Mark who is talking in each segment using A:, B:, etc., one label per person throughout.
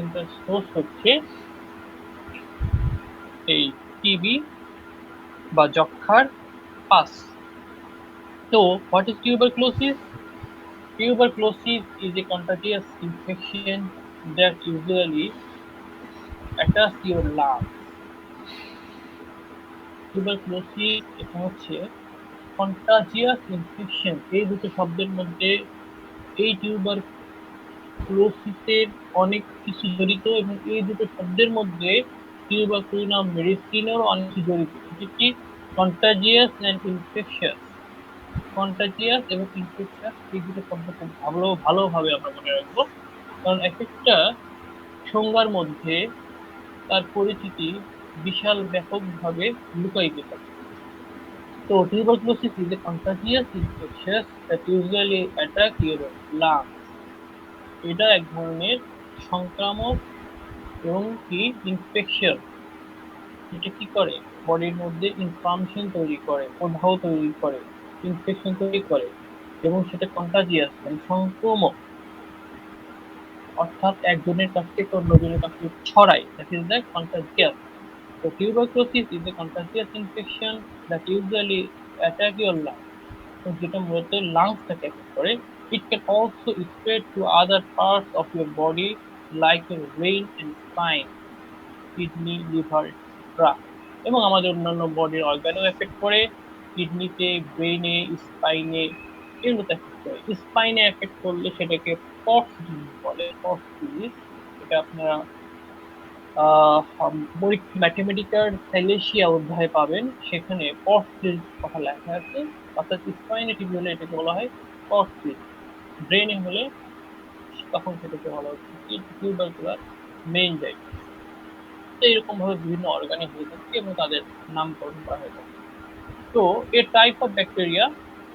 A: ইনফেকশনটার source হচ্ছে এই TB বা যক্ষার পাস। তো what is tuberculosis? Tuberculosis is a contagious infection that usually attacks your lungs. Tuberculosis এটা হচ্ছে contagious infection, এই দুটো শব্দের মধ্যে এই টিউবারকুলোসিসের অনেক কিছু জড়িত এবং এই দুটো শব্দের মধ্যে টিউবারকুলিনাম মেডিসিনেরও অনেক কিছু জড়িত। এটি কি কন্টাজিয়াস অ্যান্ড ইনফেকশাস। কন্টাজিয়াস এবং ইনফেকশাস এই দুটো শব্দ খুব ভালোভাবে আমরা মনে রাখবো, কারণ এক একটা সংজ্ঞার মধ্যে তার পরিচিতি বিশাল ব্যাপকভাবে লুকায়িত থাকে। তো tuberculosis is a contagious infection that usually attack your lungs. এটা এক ধরনের সংক্রামক এবং কি ইনফেকশন। এটা কি করে? বডির মধ্যে ইনফ্লামেশন তৈরি করে, প্রদাহ তৈরি করে, ইনফেকশন তৈরি করে এবং সেটা কন্টাজিয়াস মানে সংক্রামক, অর্থাৎ একজনের কাছ থেকে অন্যজনের কাছে ছড়ায়। That is the contagious. So tuberculosis is a contagious infection that usually attack your lungs. So যেটা মূলত লাংসটাকে অ্যাটাক করে। It can also spread to other parts of your body like your brain and spine, kidney, liver, etc. এবং আমাদের অন্যান্য বডির অর্গানও effect করে। কিডনিতে, ব্রেইনে, স্পাইনে এগুলোতে এফেক্ট করে। স্পাইনে এফেক্ট করলে সেটাকে পক্স ডিজিজ বলে। পক্স ডিজিজ এটা আপনারা ম্যাথমেটিক্যাল থ্যালেসিয়া অধ্যায়ে পাবেন, সেখানে পক্স কথা লেখা আছে। অর্থাৎ স্পাইনে টিবি হলে এটাকে বলা হয় পক্স। ব্রেনে হলে তখন সেটাকে বলা হচ্ছে টিউবারকুলার মেনিনজাইটিস। তো এরকম ভাবে বিভিন্ন অর্গানে হয়ে থাকে এবং তাদের নামকরণ করা হয়ে থাকে। তো a type of bacteria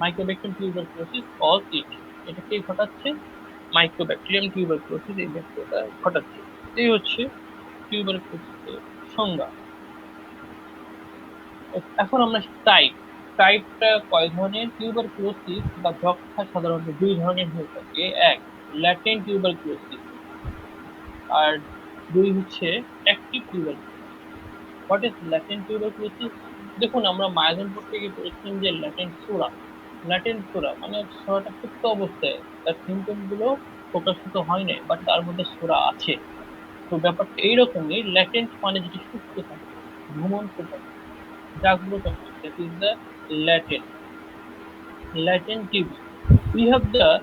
A: mycobacterium tuberculosis cause it. এটাকে ঘটাচ্ছে মাইক্রোব্যাকটেরিয়াম টিউবারকুলোসিস, এই ব্যাকটেরিয়াটা ঘটাচ্ছে। এই হচ্ছে টিউবারকুলোসিসের সংজ্ঞা। এখন আমরা টাইপটা কয় ধরনের? টিউবারকুলোসিস বা যক্ষ্মা সাধারণত দুই ধরনের হয়ে থাকে। এক, ল্যাটেন্ট টিউবারকুলোসিস, আর দুই হচ্ছে active tuberculosis. What is latent tuberculosis? দেখুন, আমরা মায়োজম পড়তে গিয়ে পড়েছিলাম যে ল্যাটেন্ট সোরা মানে সোরাটা সুপ্ত অবস্থায়, তার সিমটম গুলো প্রকাশিত হয় নাই, বাট তার মধ্যে সোরা আছে। তো ব্যাপারটা এইরকমই, ল্যাটেন্ট মানে যেটি সুপ্ত থাকে, ঘুমন্ত থাকে, জাগ্রত নয়। That is the latent TB. You have the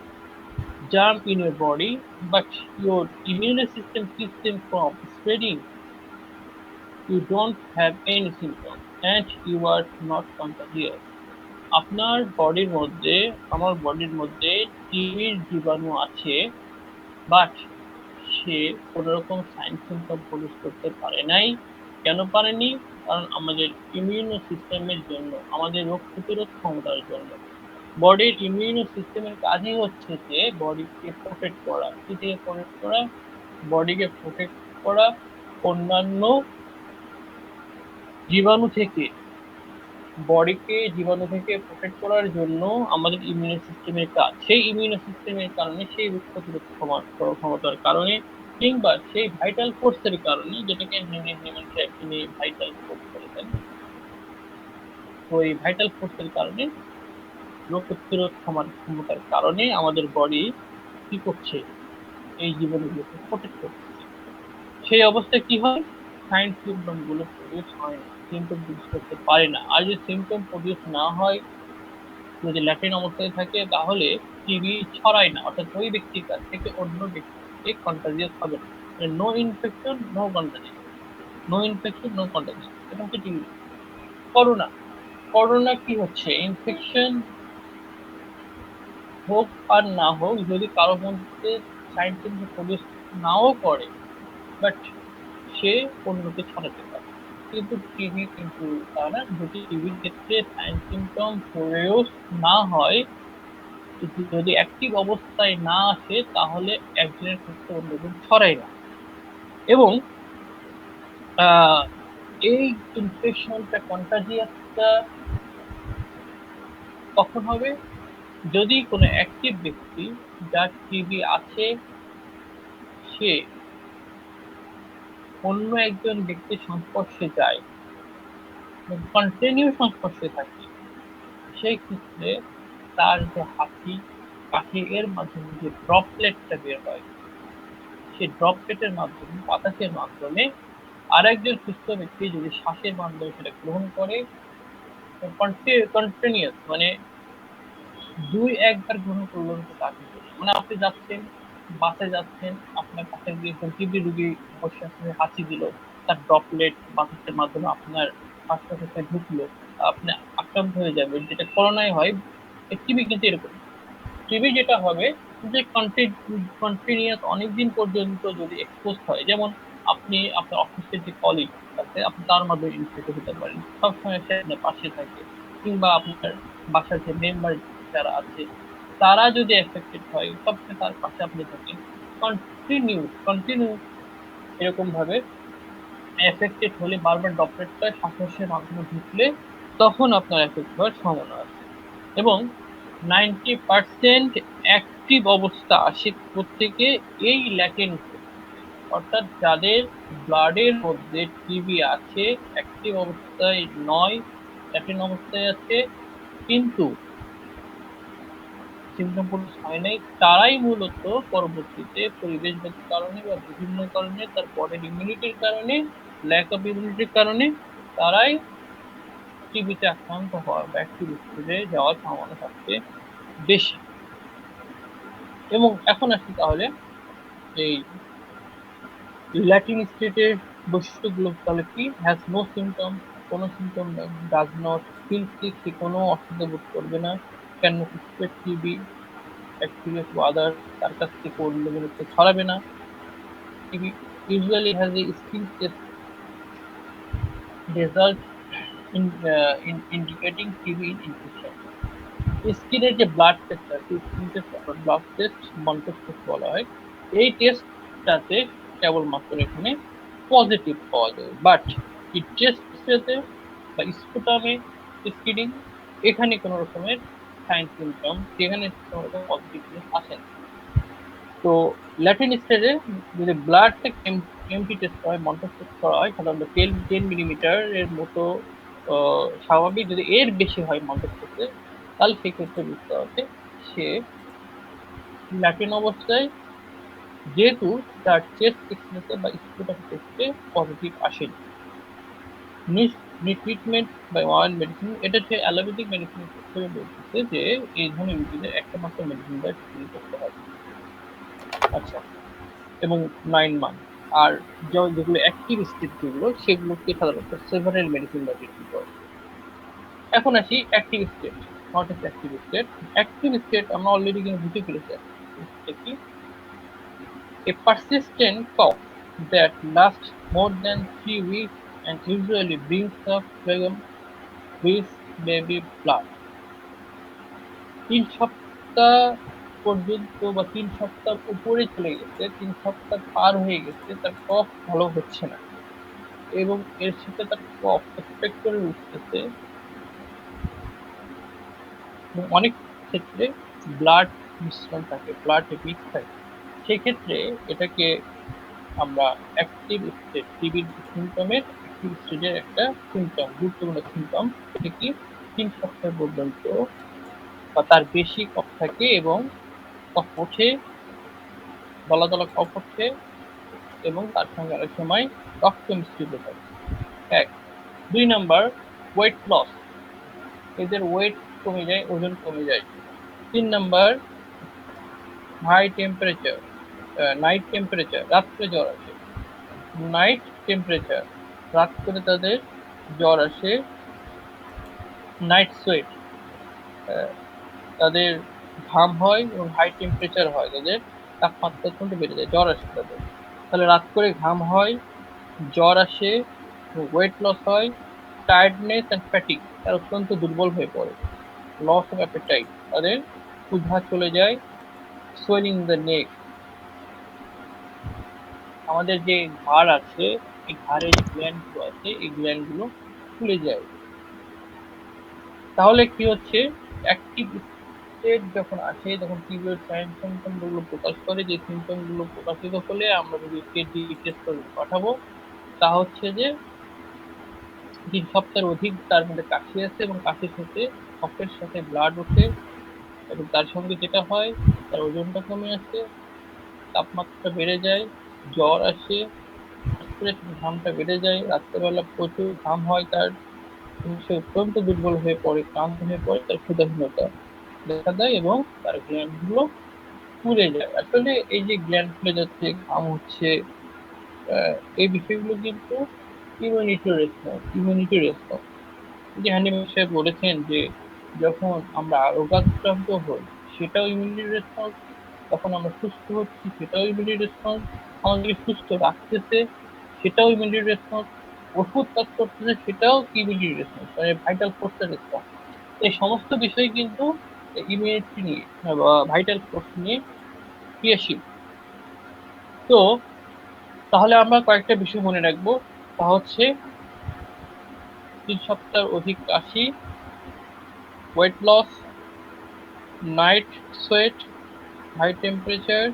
A: germ in your body, but your immune system keeps them from spreading. You don't have any symptoms and you are not contagious. আপনার বডির মধ্যে, আমার বডির মধ্যে টিবির জীবাণু আছে, বাট সে কোনো রকম সাইন সিমটম প্রডিউস করতে পারে নাই। কেন পারেনি? কারণ আমাদের ইমিউনো সিস্টেমের জন্য, আমাদের রোগ প্রতিরোধ ক্ষমতার জন্য। বডির ইমিউনো সিস্টেমের কাজই হচ্ছে যে বডিকে প্রোটেক্ট করা। কি থেকে প্রোটেক্ট করা? বডিকে প্রোটেক্ট করা অন্যান্য জীবাণু থেকে। বডিকে জীবাণু থেকে প্রোটেক্ট করার জন্য আমাদের ইমিউনো সিস্টেমের কাজ। সেই ইমিউনো সিস্টেমের কারণে, সেই রোগ প্রতিরোধ ক্ষমতার কারণে, কিংবা সেই ভাইটাল ফোর্সের কারণে, যেটাকে তিনি ভাইটাল ফোর্স বলেছেন। তো এই ভাইটাল ফোর্সের কারণে, রোগ প্রতিরোধ ক্ষমতার কারণে আমাদের বডি কি করছে? এই জীবাণুগুলোকে প্রোটেক্ট করছে। সেই অবস্থায় কি হয়? সাইন সিমটম গুলো প্রডিউস হয় না, সিমটম প্রডিউস করতে পারে না। আর যদি সিমটম প্রডিউস না হয়, যদি ল্যাটেন্ট অবস্থায় থাকে, তাহলে টিবি ছড়ায় না, অর্থাৎ ওই ব্যক্তির কাছ থেকে অন্য ব্যক্তিকে কন্টাজিয়াস হবে না। No infection no contagious, no infection no contagious. এটা হচ্ছে টিবি। করোনা কি হচ্ছে? ইনফেকশন হোক আর না হোক, যদি কারো মধ্যে সাইন সিমটম প্রডিউস নাও করে, বাট সে অন্যকে ছড়াতে পারে। কিন্তু টিবি কিন্তু তা না। যদি টিবির ক্ষেত্রে সাইন সিমটম প্রডিউস না হয়, যদি অ্যাক্টিভ অবস্থায় না আসে, তাহলে একজনের ক্ষেত্রে অন্যজন ছড়ায় না। এবং এই ইনফেকশনটা, কন্টাজিয়াসটা কখন হবে? যদি কোনো অ্যাক্টিভ ব্যক্তি যার টিবি আছে, সে অন্য একজন ব্যক্তির সংস্পর্শে যায়, কন্টিনিউ সংস্পর্শে থাকে, সেই ক্ষেত্রে তার যে হাঁচি কাশি এর মাধ্যমে যে ড্রপলেটটা বের হয়, সেই ড্রপলেটের মাধ্যমে বাতাসের মাধ্যমে আরেকজন সুস্থ ব্যক্তি যদি শ্বাসের মাধ্যমে সেটা গ্রহণ করে, কন্টিনিউয়াস মানে দুই একবার গ্রহণ করলে তাকে মানে আপনি যাচ্ছেন বাসে যাচ্ছেন, আপনার পাশে গিয়ে টিবি রুগী বসে আছে, হাঁচি দিল, তার ড্রপলেট বাতাসের মাধ্যমে আপনার শ্বাস প্রশ্বাসে ঢুকলো, আপনি আক্রান্ত হয়ে যাবেন, যেটা করোনায় হয়। টিবি কিন্তু এরকম, টিবি যেটা হবে যে কন্টিনিউয়াস অনেকদিন পর্যন্ত যদি এক্সপোজ হয়, যেমন আপনি আপনার অফিসের যে কলিগ আছে আপনি তার মাধ্যমে ইনফেক্ট হতে পারেন, সবসময় সে আপনার পাশে থাকে, কিংবা আপনার বাসার যে মেম্বার যারা আছে তারা যদি এফেক্টেড হয়, সবসময় তার পাশে আপনি থাকেন, কন্টিনিউ এরকম ভাবে এফেক্টেড হলে বারবার ড্রপলেটটা শ্বাসের মাধ্যমে ঢুকলে তখন আপনার এফেক্ট হওয়ার সম্ভাবনা আছে। এবং 90% অ্যাক্টিভ অবস্থা আসে প্রত্যেকে এই ল্যাটেন্ট, অর্থাৎ যাদের ব্লাডের মধ্যে টিবি আছে অ্যাক্টিভ অবস্থায় নয়, ল্যাটেন্ট অবস্থায় আছে, কিন্তু সিমটম প্রকাশ হয় নাই, তারাই মূলত পরবর্তীতে পরিবেশগত কারণে বা বিভিন্ন কারণে তার বডির ইমিউনিটির কারণে, ল্যাক অফ ইমিউনিটির কারণে তারাই টিবিতে আক্রান্ত হওয়ার বা অ্যাক্টিভ স্টেজে যাওয়ার সম্ভাবনা সবচেয়ে বেশি। এবং এখন আসি তাহলে এই ল্যাটিন স্টেটের বৈশিষ্ট্যগুলো তাহলে কি? হ্যাজ নো সিমটম, কোনো সিমটম নেই, ডাজ নট ফিল সিক, সে কোনো অসুবিধা বোধ করবে না, can not spread TB bacteria to other, তার কাছ থেকে অন্য লোকের ছড়াবে না। TB usually has a skin test result indicating TB infection. স্কিনের যে ব্লাড টেস্ট আছে, skin test blood test মন্টস test বলা হয়, এই টেস্টটাতে কেবলমাত্র এখানে পজিটিভ পাওয়া যায়, বাট এই টেস্টে বা স্পুটামে স্ক্রিনিং এখানে কোনো রকমের সাইন সিমটম, সেখানে কোনো রকম পজিটিভ আসে না। তো ল্যাটিন স্টেজে যদি ব্লাড এমটি টেস্ট হয়, মন্টস টেস্ট করা হয় সাধারণত 10 মিলিমিটার এর মতো স্বাভাবিক, যদি এর বেশি হয় মন্টস টেস্টে তাহলে সেক্ষেত্রে বুঝতে হবে সে ল্যাটিন অবস্থায়, যেহেতু তার চেস্ট এক্সরেতে বা স্পুটাম টেস্টে পজিটিভ আসেনি। ট্রিটমেন্ট বা ওয়ান মেডিসিন, এটা হচ্ছে অ্যালোপ্যাথিক মেডিসিন হিসেবে বলতেছে যে এই ধরনের রোগীদের একটা মাত্র মেডিসিন দ্বারা ট্রিটমেন্ট করতে হবে। আচ্ছা, এবং 9 মান্থ। আর যেগুলো অ্যাক্টিভ স্টেট যেগুলো সেগুলোকে সাধারণত সেভারেল মেডিসিন দ্বারা ট্রিটমেন্ট করে। এখন আসি active state. What is active state? Active state আমরা অলরেডি কিন্তু বুঝে ফেলেছি কি, a persistent cough that lasts more than 3 weeks and usually brings the phlegm, which may be blood. 3 সপ্তাহ পর্যন্ত বা 3 সপ্তাহ উপরে চলে গেছে, 3 সপ্তাহ পার হয়ে গেছে, তার কফ ভালো হচ্ছে না এবং এর সাথে তার কফ এক্সপেক্ট করে উঠতেছে, অনেক ক্ষেত্রে ব্লাড মিশ্রণ থাকে, ব্লাড মিক্স থাকে, সেক্ষেত্রে এটাকে আমরা অ্যাক্টিভ স্টেট, টিবির সিমটমের অ্যাক্টিভ স্টেজের একটা সিমটম, গুরুত্বপূর্ণ সিমটম, এটা কি 3 সপ্তাহ পর্যন্ত বা তার বেশি কফ থাকে এবং কফ ওঠে, দলা দলা কফ ওঠে এবং তার সঙ্গে অনেক সময় রক্ত মিশ্রিত থাকে। 1 2 নাম্বার, ওয়েট লস, এদের ওয়েট কমে যায়, ওজন কমে যায়। 3 number, high temperature, night temperature, রাত্রে জ্বর আসে, নাইট টেম্পারেচার, রাত করে তাদের জ্বর আসে। নাইট সোয়েট, তাদের ঘাম হয় এবং হাই টেম্পারেচার হয়, তাদের তাপমাত্রা অত্যন্ত বেড়ে যায়, জ্বর আসে তাদের। তাহলে রাত করে ঘাম হয়, জ্বর আসে, ওয়েট লস হয়, টায়ার্ডনেস অ্যান্ড ফ্যাটিক, তারা অত্যন্ত দুর্বল হয়ে পড়ে, লস অফ অ্যাপেটাইট, তাদের ক্ষুধা চলে যায়, সোয়েলিং দ্য নেক, আমাদের যে ঘাড় আছে এই ঘাড়ের যে গ্ল্যান্ড গুলো আছে এই গ্ল্যান্ড গুলো ফুলে যায়। তাহলে কি হচ্ছে, অ্যাক্টিভ স্টেট যখন আসে তখন টিবির সাইন সিমটম গুলো প্রকাশ করে, যে সিমটম গুলো প্রকাশিত হলে আমরা যদি টেস্ট করে পাঠাবো, তা হচ্ছে যে 3 সপ্তাহের অধিক তার মধ্যে কাশি আছে এবং কাশির সাথে কফের সাথে ব্লাড ওঠে এবং তার সঙ্গে যেটা হয় তার ওজনটা কমে আসে, তাপমাত্রা বেড়ে যায়, জ্বর আসে, ঘামটা বেড়ে যায়, রাত্রেবেলা প্রচুর ঘাম হয় তার, সে অত্যন্ত দুর্বল হয়ে পড়ে, ক্লান্ত হয়ে পড়ে, তার ক্ষুধাহীনতা দেখা দেয় এবং তার গ্ল্যান্ড গুলো ফুলে যায়। আসলে এই যে গ্ল্যান্ড ফুলে যাচ্ছে, ঘাম হচ্ছে, এই বিষয়গুলো কিন্তু ইমিউনিটি রেসপন্স। যে হানিফ সাহেব বলেছেন যে যখন আমরা রোগাক্রান্ত হই সেটাও ইমিউনিটি রেসপন্স, তখন আমরা সুস্থ হচ্ছি সেটাও ইমিউনিটি রেসপন্স, আমাদেরকে সুস্থ রাখতেছে সেটাও ইমিউনিটি রেসপন্স, ওষুধ কাজ করতেছে সেটাও ইমিউনিটি রেসপন্স, মানে ভাইটাল ফোর্সের রেসপন্স। এই সমস্ত বিষয় কিন্তু ইমিউনিটি নিয়ে বা ভাইটাল ফোর্স নিয়ে ক্রিয়াশীল। তো তাহলে আমরা কয়েকটা বিষয় মনে রাখবো, তা হচ্ছে 3 সপ্তাহ অধিক কাশি, weight loss, night sweat, high temperature,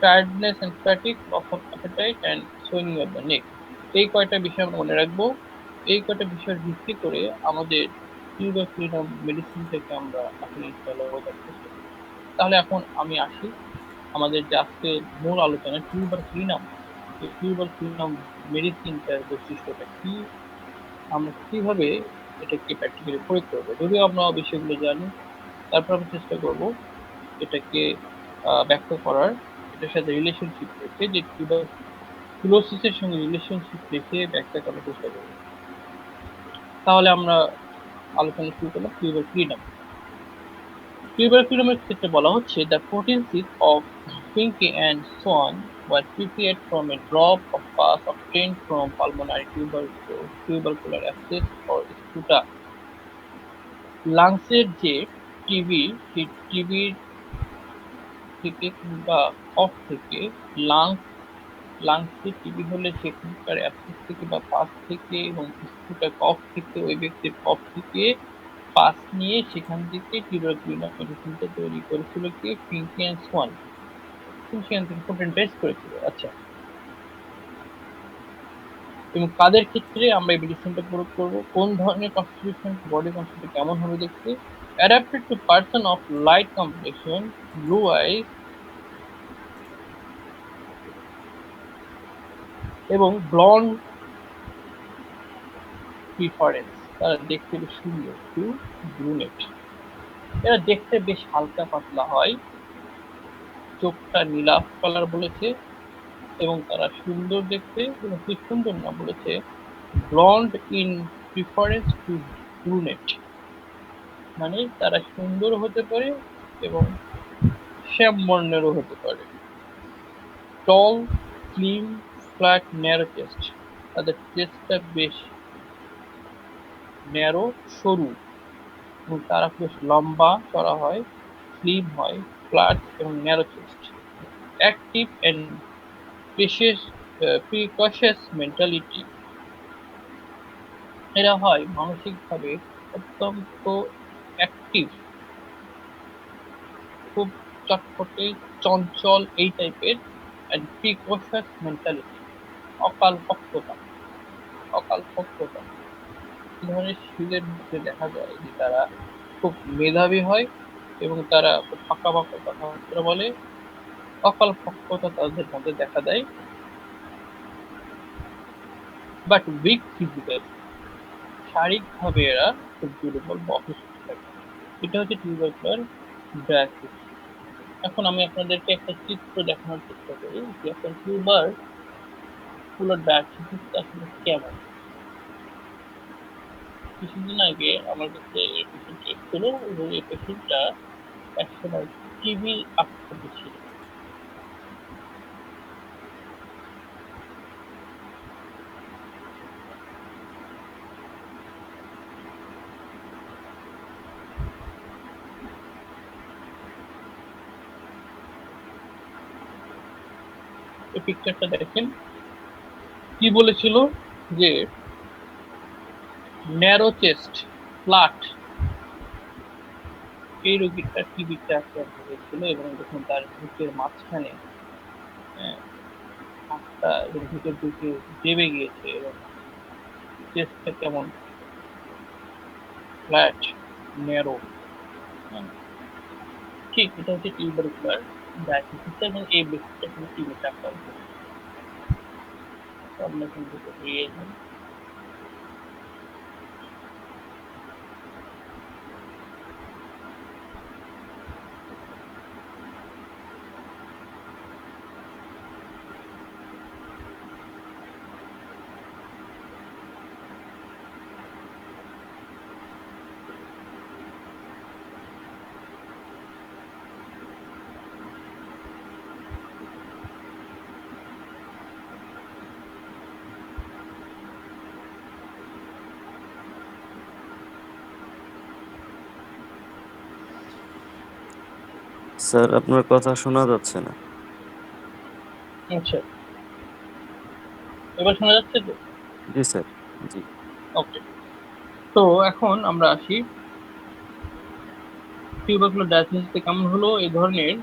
A: tiredness and fatigue, loss of appetite and swelling of the neck. এই কয়টা বিষয় আমরা মনে রাখবো। এই কয়টা বিষয়ের ভিত্তি করে আমাদের টিউবারকুলিনাম মেডিসিন থেকে আমরা এখন ইনশাআল্লাহ বোঝার চেষ্টা করব। তাহলে এখন আমি আসি আমাদের যে আজকে মূল আলোচনা টিউবারকুলিনাম। এই টিউবারকুলিনাম মেডিসিনটার বৈশিষ্ট্যটা কি, আমরা কিভাবে এটাকে প্র্যাকটিক্যালি প্রয়োগ করবো। যদিও আমরা বিষয়গুলো জানি, তারপর আমি চেষ্টা করব এটাকে ব্যাখ্যা করার, এটার সাথে রিলেশনশিপ রেখে, যে টিউবারকুলোসিসের সঙ্গে রিলেশনশিপ রেখে ব্যাখ্যা করার চেষ্টা করব। তাহলে আমরা আলোচনা শুরু করলাম টিউবারকুলিনাম। টিউবারকুলিনামের ক্ষেত্রে বলা হচ্ছে the proteinosis of Finke and Swan were prepared from a drop of pus obtained from pulmonary tubercular abscess or sputa। লাংসের যে টিবি, সেই টিবির থেকে কিংবা কফ থেকে, লাংসে টিবি হলে সেখানকার অ্যাবসেস থেকে বা পাস থেকে, এবং স্পুটা কফ থেকে, ওই ব্যক্তির কফ থেকে পাস নিয়ে সেখান থেকে টিউবারকুলিনাম মেডিসিনটা তৈরি করেছিল কি ফিঙ্কি অ্যান্ড সোয়ান। সেখান থেকে পোটেন্ট টেস্ট করেছিল। আচ্ছা, এবং কাদের ক্ষেত্রে আমরা এই মেডিসিনটা প্রয়োগ করব, কোন ধরনের কনস্টিটিউশন, বডি কনস্টিটিউশন কেমন হবে দেখতে, adapted to person of light complexion, blue eyes এবং ব্লন্ড প্রিফারেন্স, তারা দেখতে বেশ সুন্দর, টু ব্রুনেট। এরা দেখতে বেশ হালকা পাতলা হয়, চোখটা নীলাভ কালার বলেছে, এবং তারা সুন্দর দেখতে, এবং কি সুন্দর না বলেছে, blonde in preference two brunette, মানে তারা সুন্দর হতে পারে এবং শ্যাম বর্ণেরও হতে পারে। টল, স্লিম, ফ্ল্যাট, ন্যারো চেস্ট, তাদের চেস্টটা বেশ ন্যারো, সরু, এবং তারা বেশ লম্বা চড়া হয়, স্লিম হয়, ফ্ল্যাট এবং narrow chest. Active and precocious mentality, এরা হয় মানসিকভাবে অত্যন্ত অ্যাক্টিভ, খুব চটপটে, চঞ্চল, এই টাইপের। অ্যান্ড প্রিকশিয়াস মেন্টালিটি, অকালপক্বতা, অকালপক্বতা এই ধরনের শিশুদের মধ্যে দেখা যায় যে তারা খুব মেধাবী হয় এবং তারা খুব ফাঁকা ফাঁকা কথাবার্তা বলে, অকালপক্বতা তাদের মধ্যে দেখা দেয়। বাট উইক ফিজিক্যাল, শারীরিকভাবে এরা খুব দুর্বল বা অসুস্থ থাকে। এটা হচ্ছে টিউবারকুলার ডায়াগনোসিস। এখন আমি আপনাদেরকে একটা চিত্র দেখানোর চেষ্টা করি যে এখন টিউবারকুলার ডায়াগনোসিস আসলে কেমন। কিছুদিন আগে আমার কাছে পেশেন্ট এসেছিল এবং এই পেশেন্টটা একসময় টিবি আক্রান্ত ছিল। এই পিকচারটা দেখেন, কি বলেছিল যে ন্যারো চেস্ট, ফ্ল্যাট, এই রোগীটা টিবিতে আক্রান্ত হয়েছিল এবং যখন তার বুকের মাঝখানে হাতটা এবং ভিতর দিকে দেবে গিয়েছে এবং চেস্টটা কেমন ফ্ল্যাট ন্যারো। ঠিক এটা হচ্ছে টিউবারকুলার ডায়াগনোসিস এবং এই ব্যক্তিটা কিন্তু টিবিতে আক্রান্ত। আমরা কিন্তু বেরিয়ে যাই।
B: স্যার আপনার কথা শোনা যাচ্ছে না।
A: আচ্ছা, এবার শোনা যাচ্ছে তো?
B: জি স্যার। জি
A: ওকে, তো এখন আমরা আসি টিউবারকুলার ডায়াগনোসিসটা কেমন হলো। এই ধরনের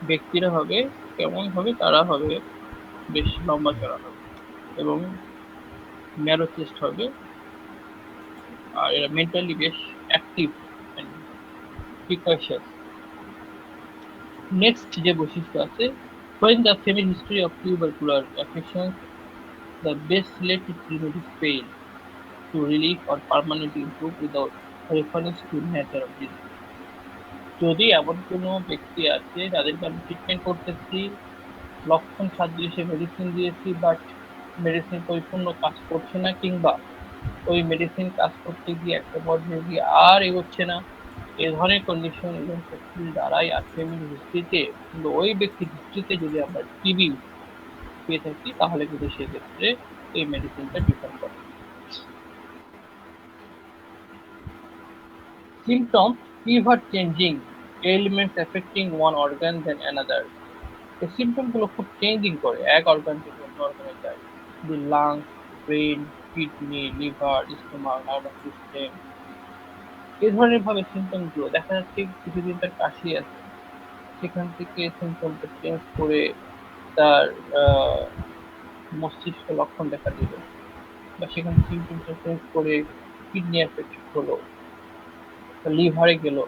A: ব্যক্তিরা হবে কেমন হবে, তারা হবে বেশ লম্বা চড়া হবে এবং ন্যারো চেস্ট হবে, আর এরা মেন্টালি বেশ অ্যাক্টিভ এন্ড প্রিকশাস। নেক্সট যে বৈশিষ্ট্য আছে, when the family history of tubercular affections, the best selected remedies fail to relieve or permanently improve without reference to nature of disease. যদি এমন কোনো ব্যক্তি আছে যাদেরকে আমি ট্রিটমেন্ট করতেছি, লক্ষণ সাদৃশ্যে মেডিসিন দিয়েছি, বাট মেডিসিন পরিপূর্ণ কাজ করছে না, কিংবা ওই মেডিসিন কাজ করতে গিয়ে একটা পর্যায়ে গিয়ে আর এগোচ্ছে না, এ ধরনের কন্ডিশন এবং ফ্যাক্টরি দ্বারাই আর ফ্যামিলি হিস্ট্রিতে কিন্তু ওই ব্যক্তির হিস্ট্রিতে যদি আমরা টিবি পেয়ে থাকি, তাহলে কিন্তু সেক্ষেত্রে এই মেডিসিনটা প্রিফার করে। Symptoms: fever changing, ailments affecting one organ than another. এই সিমটম গুলো খুব চেঞ্জিং করে, এক অর্গান থেকে অন্য অর্গানে যায়। The lungs, brain, kidney, liver, stomach, nervous system, এই ধরনের ভাবে সিমটম গুলো দেখা যাচ্ছে। কিছুদিন তার কাশি আছে, সেখান থেকে সিমটমটা চেঞ্জ করে তার মস্তিষ্ক লক্ষণ দেখা দিল, বা সেখান থেকে সিমটমটা চেঞ্জ করে কিডনি এফেক্ট হলো, লিভারে গেল।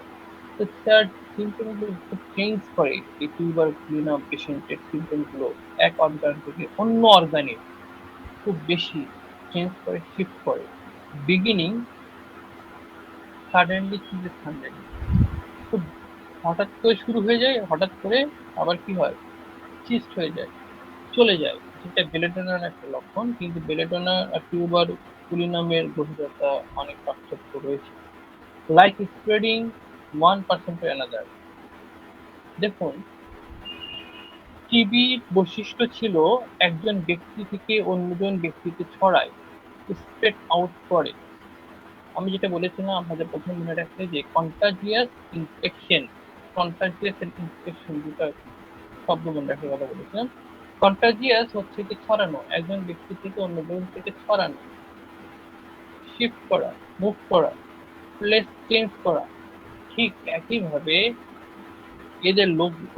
A: তো তার সিমটম গুলো খুব চেঞ্জ করে। এই টিউবারকুলিনা পেশেন্টের সিমটম গুলো এক অর্গান থেকে অন্য অর্গানে খুব বেশি চেঞ্জ করে, শিফট করে। বিগিনিং সাডেনলি চিজের ঠান্ডা, খুব হঠাৎ করে শুরু হয়ে যায়, হঠাৎ করে আবার কি হয়, চিস্ট হয়ে যায়, চলে যায়। সেটা বেলেডোনার একটা লক্ষণ, কিন্তু বেলেডোনা আর টিউবারকুলিনামের গভীরতা অনেক পার্থক্য রয়েছে। Like spreading one person to another. দেখুন, টিবির বৈশিষ্ট্য ছিল একজন ব্যক্তি থেকে অন্যজন ব্যক্তিতে ছড়ায়, স্প্রেড আউট করে। আমি যেটা বলেছিলাম আপনাদের প্রথম মনে রাখতে, যে কন্টাজিয়াস ইনফেকশন, কন্টাজিয়াস ইনফেকশন দুটা শব্দ মনে রাখার কথা বলেছিলাম। কন্টাজিয়াস হচ্ছে কি ছড়ানো, একজন ব্যক্তি থেকে অন্যজন থেকে ছড়ানো, শিফট করা, মুভ করা, প্লেস চেঞ্জ করা। ঠিক একইভাবে এদের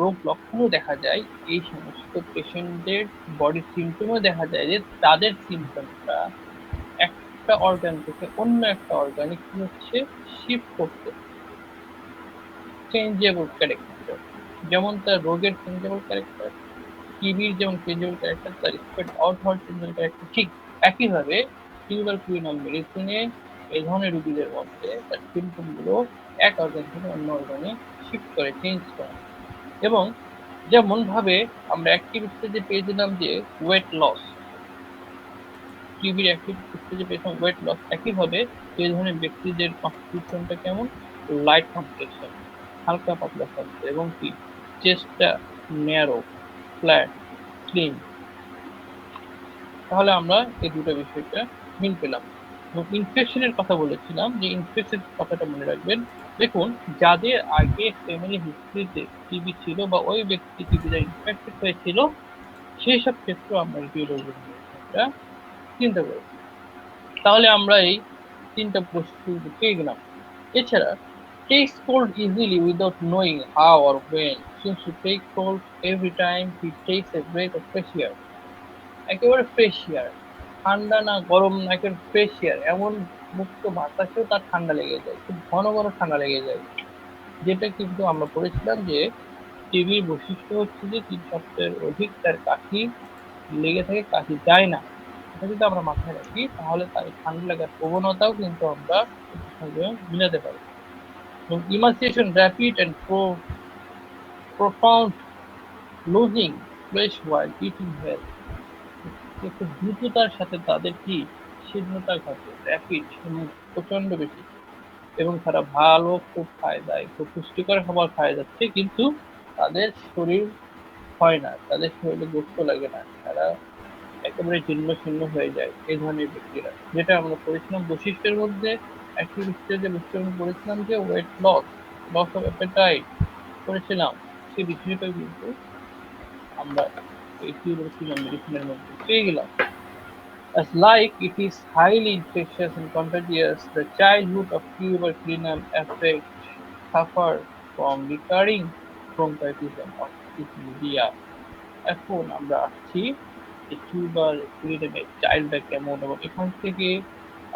A: রোগ লক্ষণও দেখা যায়। এই সমস্ত পেশেন্টদের বডি সিমটমও দেখা যায় যে তাদের সিমটমটা একটা অর্গান থেকে অন্য একটা অর্গানে কি হচ্ছে, শিফট করতে, চেঞ্জেবল ক্যারেক্টার। যেমন তার রোগের চেঞ্জেবল ক্যারেক্টার, টিবির যেমন চেঞ্জেবল ক্যারেক্টার, তার স্প্রেড আউট হওয়ার চেঞ্জেবল ক্যারেক্টার, ঠিক একইভাবে টিউবারকুলিনাম মেডিসিনে এই ধরনের রোগীদের মধ্যে তার সিমটম গুলো এক অর্গান থেকে অন্য অর্গানে শিফট করে, চেঞ্জ করে। এবং যেমন ভাবে আমরা অ্যাক্টিভ স্টেজে পেয়েছিলাম যে ওয়েট লস, টিবির অ্যাক্টিভ স্টেজে পেয়েছিলাম ওয়েট লস, একইভাবে এই ধরনের ব্যক্তিদের কনস্টিটিউশনটা কেমন, লাইট কমপ্লেক্সন, হালকা পাতলা থাকবে, এবং কি চেস্টটা ন্যারো, ফ্ল্যাট, স্লিম। তাহলে আমরা এই দুটো বিষয়টা মিল পেলাম। এবং ইনফেকশনের কথা বলেছিলাম, যে ইনফেকশন কথাটা মনে রাখবেন। দেখুন, যাদের আগে ফ্যামিলি হিস্ট্রিতে টিবি ছিল বা ওই ব্যক্তি টিবিতে ইনফেক্টেড হয়েছিল, সেই সব ক্ষেত্রে আমরা রিডিওলজিটা চিন্তা করি। তাহলে আমরা এই তিনটা বস্তু পেয়ে গেলাম। এছাড়া takes cold easily without knowing how or when, seems to take cold every time he takes a breath of fresh air. একেবারে ফ্রেশ এয়ার, ঠান্ডা না গরম না, একেবারে ফ্রেশ এয়ার, এমন মুক্ত বাতাসেও তার ঠান্ডা লেগে যায়, খুব ঘন ঘন ঠান্ডা লেগে যায়। যেটা কিন্তু আমরা পড়েছিলাম যে টিভির বৈশিষ্ট্য হচ্ছে যে 3 সপ্তাহের অধিক তার কাশি লেগে থাকে, কাশি যায় না। এটা যদি আমরা মাথায় রাখি তাহলে তার এই ঠান্ডা লাগার প্রবণতাও কিন্তু আমরা এটার সঙ্গে মিলাতে পারি। এবং emaciation rapid and profound losing flash while eating health, খুব দ্রুততার সাথে তাদের কি শীঘ্রতা ঘটে, র্যাপিড এবং প্রচন্ড বেশি, এবং তারা ভালো খুব খায় দায়, খুব পুষ্টিকর খাবার খায় যাচ্ছে, কিন্তু তাদের শরীর হয় না, তাদের শরীরে গোস্ত লাগে না, তারা একেবারে জীর্ণ শীর্ণ হয়ে যায় এই ধরনের ব্যক্তিরা। যেটা আমরা পড়েছিলাম বৈশিষ্ট্যের মধ্যে, একটি বৈশিষ্ট্যের যে বৈশিষ্ট্য আমরা পড়েছিলাম যে weight loss, loss of appetite করেছিলাম, সেই বিষয়টা কিন্তু আমরা এই টিউবারকুলার মেডিসিনের মধ্যে পেয়ে গেলাম। As like it is highly infectious and contagious, the childhood of tuberculum affect suffer from recurring bronchitis and otitis media. এখন আমরা আসছি যে টিউবারকুলামের চাইল্ডটা কেমন, এবং এখান থেকে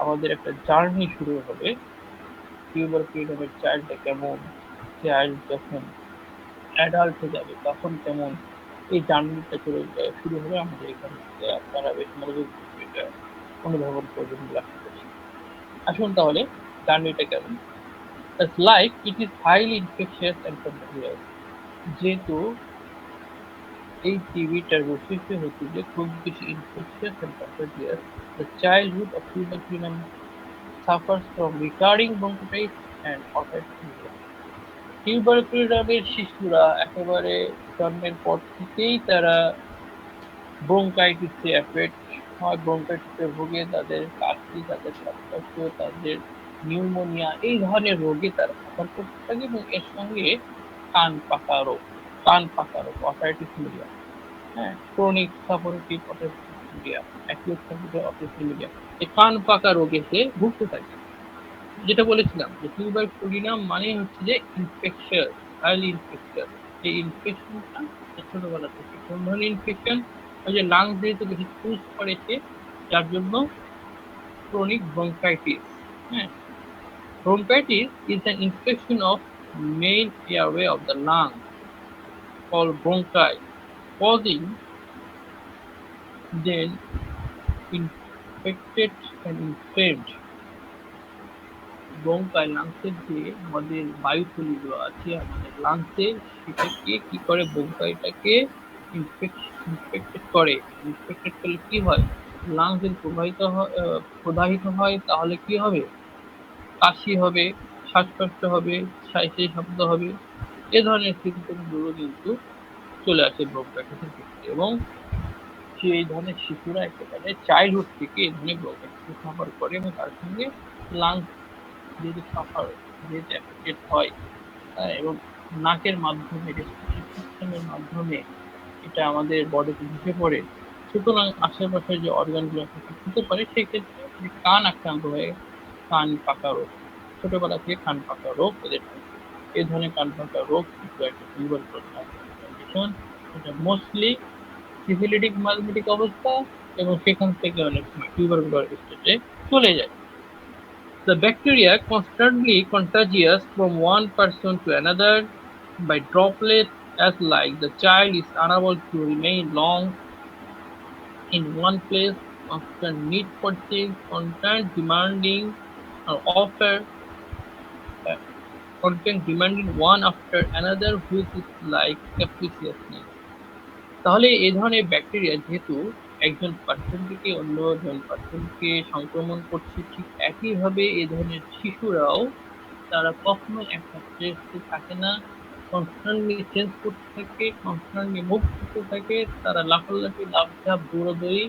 A: আমাদের একটা জার্নি শুরু হবে। টিউবারকুলামের চাইল্ডটা কেমন, চাইল্ড যখন অ্যাডাল্ট হয়ে যাবে তখন কেমন, এই জার্নিটা শুরু হবে আমাদের এখান থেকে। আপনারা বেশ মনোযোগ দিয়ে এটা অনুধাবন করবেন বলে আশা করছি। আসুন তাহলে জার্নিটা কেমন। Like it is highly infectious and contagious, যেহেতু এই টিভিটার বৈশিষ্ট্য হচ্ছে যে খুব বেশি infectious and contagious, the childhood of tuberculum suffers from recurring bronchitis and otitis media. টিউবারকুলামের শিশুরা একেবারে জন্মের পর থেকেই তারা ব্রঙ্কাইটিসে এফেক্ট হয়, ব্রঙ্কাইটিসে ভুগে, তাদের কাশি, তাদের শ্বাসকষ্ট, তাদের নিউমোনিয়া, এই ধরনের রোগে তারা সাফার করতে থাকে, এবং এর সঙ্গে কান পাকা রোগ, কান পাকা রোগ অটাইটিস মিডিয়া, হ্যাঁ, chronic suppurative otitis media, acute suppurative otitis media, এই কান পাকা রোগে সে ভুগতে থাকে। যেটা বলেছিলাম যে টিউবারকুলিনাম মানে হচ্ছে যে ইনফেকশন, হাইলি ইনফেকশন। এই ইনফেকশনটা ছোটবেলা থেকে, কোন ধরনের ইনফেকশন, ওই যে লাংস যেহেতু বেশি চুজ করেছে, যার জন্য ক্রনিক ব্রঙ্কাইটিস। হ্যাঁ, bronchitis is an infection of main airway of the lung called bronchi, causing then infected and inflamed bronchi, লাংসের যে আমাদের বায়ুথলিগুলো আছে আমাদের লাংসে, সেটাকে কি করে, ব্রঙ্কাইটাকে ইনফেক্টেড করে। ইনফেক্টেড করলে কি হয়, লাংস যদি প্রদাহিত হয় তাহলে কি হবে, কাশি হবে, শ্বাসকষ্ট হবে, সেই শব্দ হবে, এ ধরনের সিমটমগুলো কিন্তু চলে আসে ব্রঙ্কাইটিসের ক্ষেত্রে। এবং সেই ধরনের শিশুরা একেবারে চাইল্ডহুড থেকে এই ধরনের ব্রঙ্কাইটিস সাফার করে, এবং তার সঙ্গে লাংস যেহেতু সাফার, যেহেতু অ্যাফেক্টেড হয়, এবং নাকের মাধ্যমে, রেসপিরেটরি সিস্টেমের মাধ্যমে এটা আমাদের বডিতে ঢুকে পড়ে, সুতরাং আশেপাশের যে অর্গানগুলো এফেক্টেড হতে পারে, সেক্ষেত্রে যে কান আক্রান্ত হয়ে কান পাকা রোগ, ছোটবেলা থেকে কান পাকা রোগ এদের থাকে। এই ধরনের কান পাকা রোগ কিন্তু একটা টিউবারকুলার কন্ডিশন, এটা মোস্টলি সিফিলিটিক মালমেটিক অবস্থা, এবং সেখান থেকে অনেক সময় টিউবারকুলার স্টেজে চলে যায়। The bacteria constantly contagious from one person to another by droplets, as like the child is unable to remain long in one place, constant need for change, constant demanding or offer content demanding one after another, which is like capriciousness. তাহলে এই ধরনের bacteria যেহেতু একজন person থেকে অন্যজন পার্সনকে সংক্রমণ করছে, ঠিক একইভাবে এই ধরনের শিশুরাও তারা কখনো একটা প্লেসে থাকে না, কনস্ট্যান্টলি চেঞ্জ করতে থাকে, কনস্ট্যান্টলি মুভ করতে থাকে, তারা লাফালাফি, লাফঝাপ, দৌড়াদৌড়ি,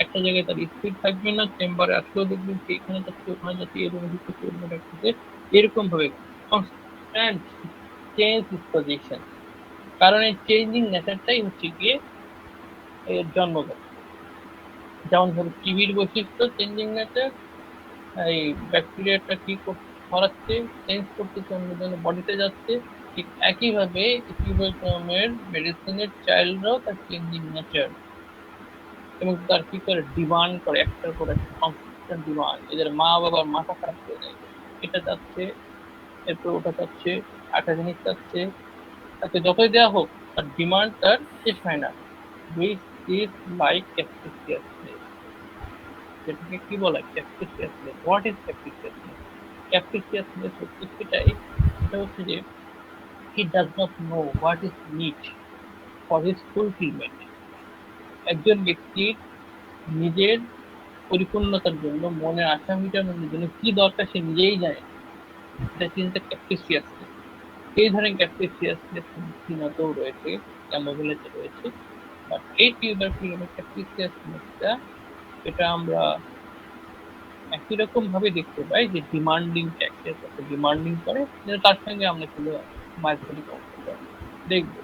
A: একটা জায়গায় তার স্থির থাকবে না, চেম্বারে আসলেও দেখবেন যে এখানে যাচ্ছে, ওখানে যাচ্ছে, এই রুমে ঢুকতেছে, ওই রুমে ঢুকতেছে, এরকম ভাবে কনস্ট্যান্ট চেঞ্জ পজিশন। কারণ এই চেঞ্জিং নেচারটাই হচ্ছে গিয়ে এর জন্মগত। যেমন ধরো টিভির বৈশিষ্ট্য চেঞ্জিং নেচার, এই ব্যাকটেরিয়াটা কি ছড়াচ্ছে, চেঞ্জ করতেছে, অন্যজনের বডিতে যাচ্ছে, ঠিক একইভাবে টিউবারকুলামের মেডিসিনের চাইল্ডরাও তার চেঞ্জিং নেচার, এবং তার কি করে ডিমান্ড করে একটার পর একটা কনস্ট্যান্ট ডিমান্ড, এদের মা বাবার মাথা খারাপ করে দেয়। এটা চাচ্ছে, এরপর ওটা চাচ্ছে, একটা জিনিস চাচ্ছে, তাকে যতই দেওয়া হোক তার ডিমান্ড তার শেষ হয় না। Which is like capriciousness. যেটাকে কি বলা ক্যাপ্রিসিয়াসনেস? What is ক্যাপ্রিসিয়াসনেস? ক্যাপ্রিসিয়াসনেস হচ্ছে সেটাই, এটা হচ্ছে যে he does not know what is need for his fulfilment. একজন ব্যক্তির নিজের পরিপূর্ণতার জন্য, মনের আশা মেটানোর জন্য কি দরকার সে নিজেই জানে। এটা চিন্তা ক্যাপ্রিসিয়াসনেস। এই ধরনের ক্যাপ্রিসিয়াসনেস চীনাতেও রয়েছে, ক্যামোভেলেতে রয়েছে। বাট এই টিউবারকুলামের ক্যাপ্রিসিয়াসনেসটা, এটা আমরা একই রকম ভাবে দেখতে পাই যে ডিমান্ডিং ট্যাক্সের কথা ডিমান্ডিং করে, তার সঙ্গে আমরা কিন্তু মাইথোলিক অবস্থা দেখবো।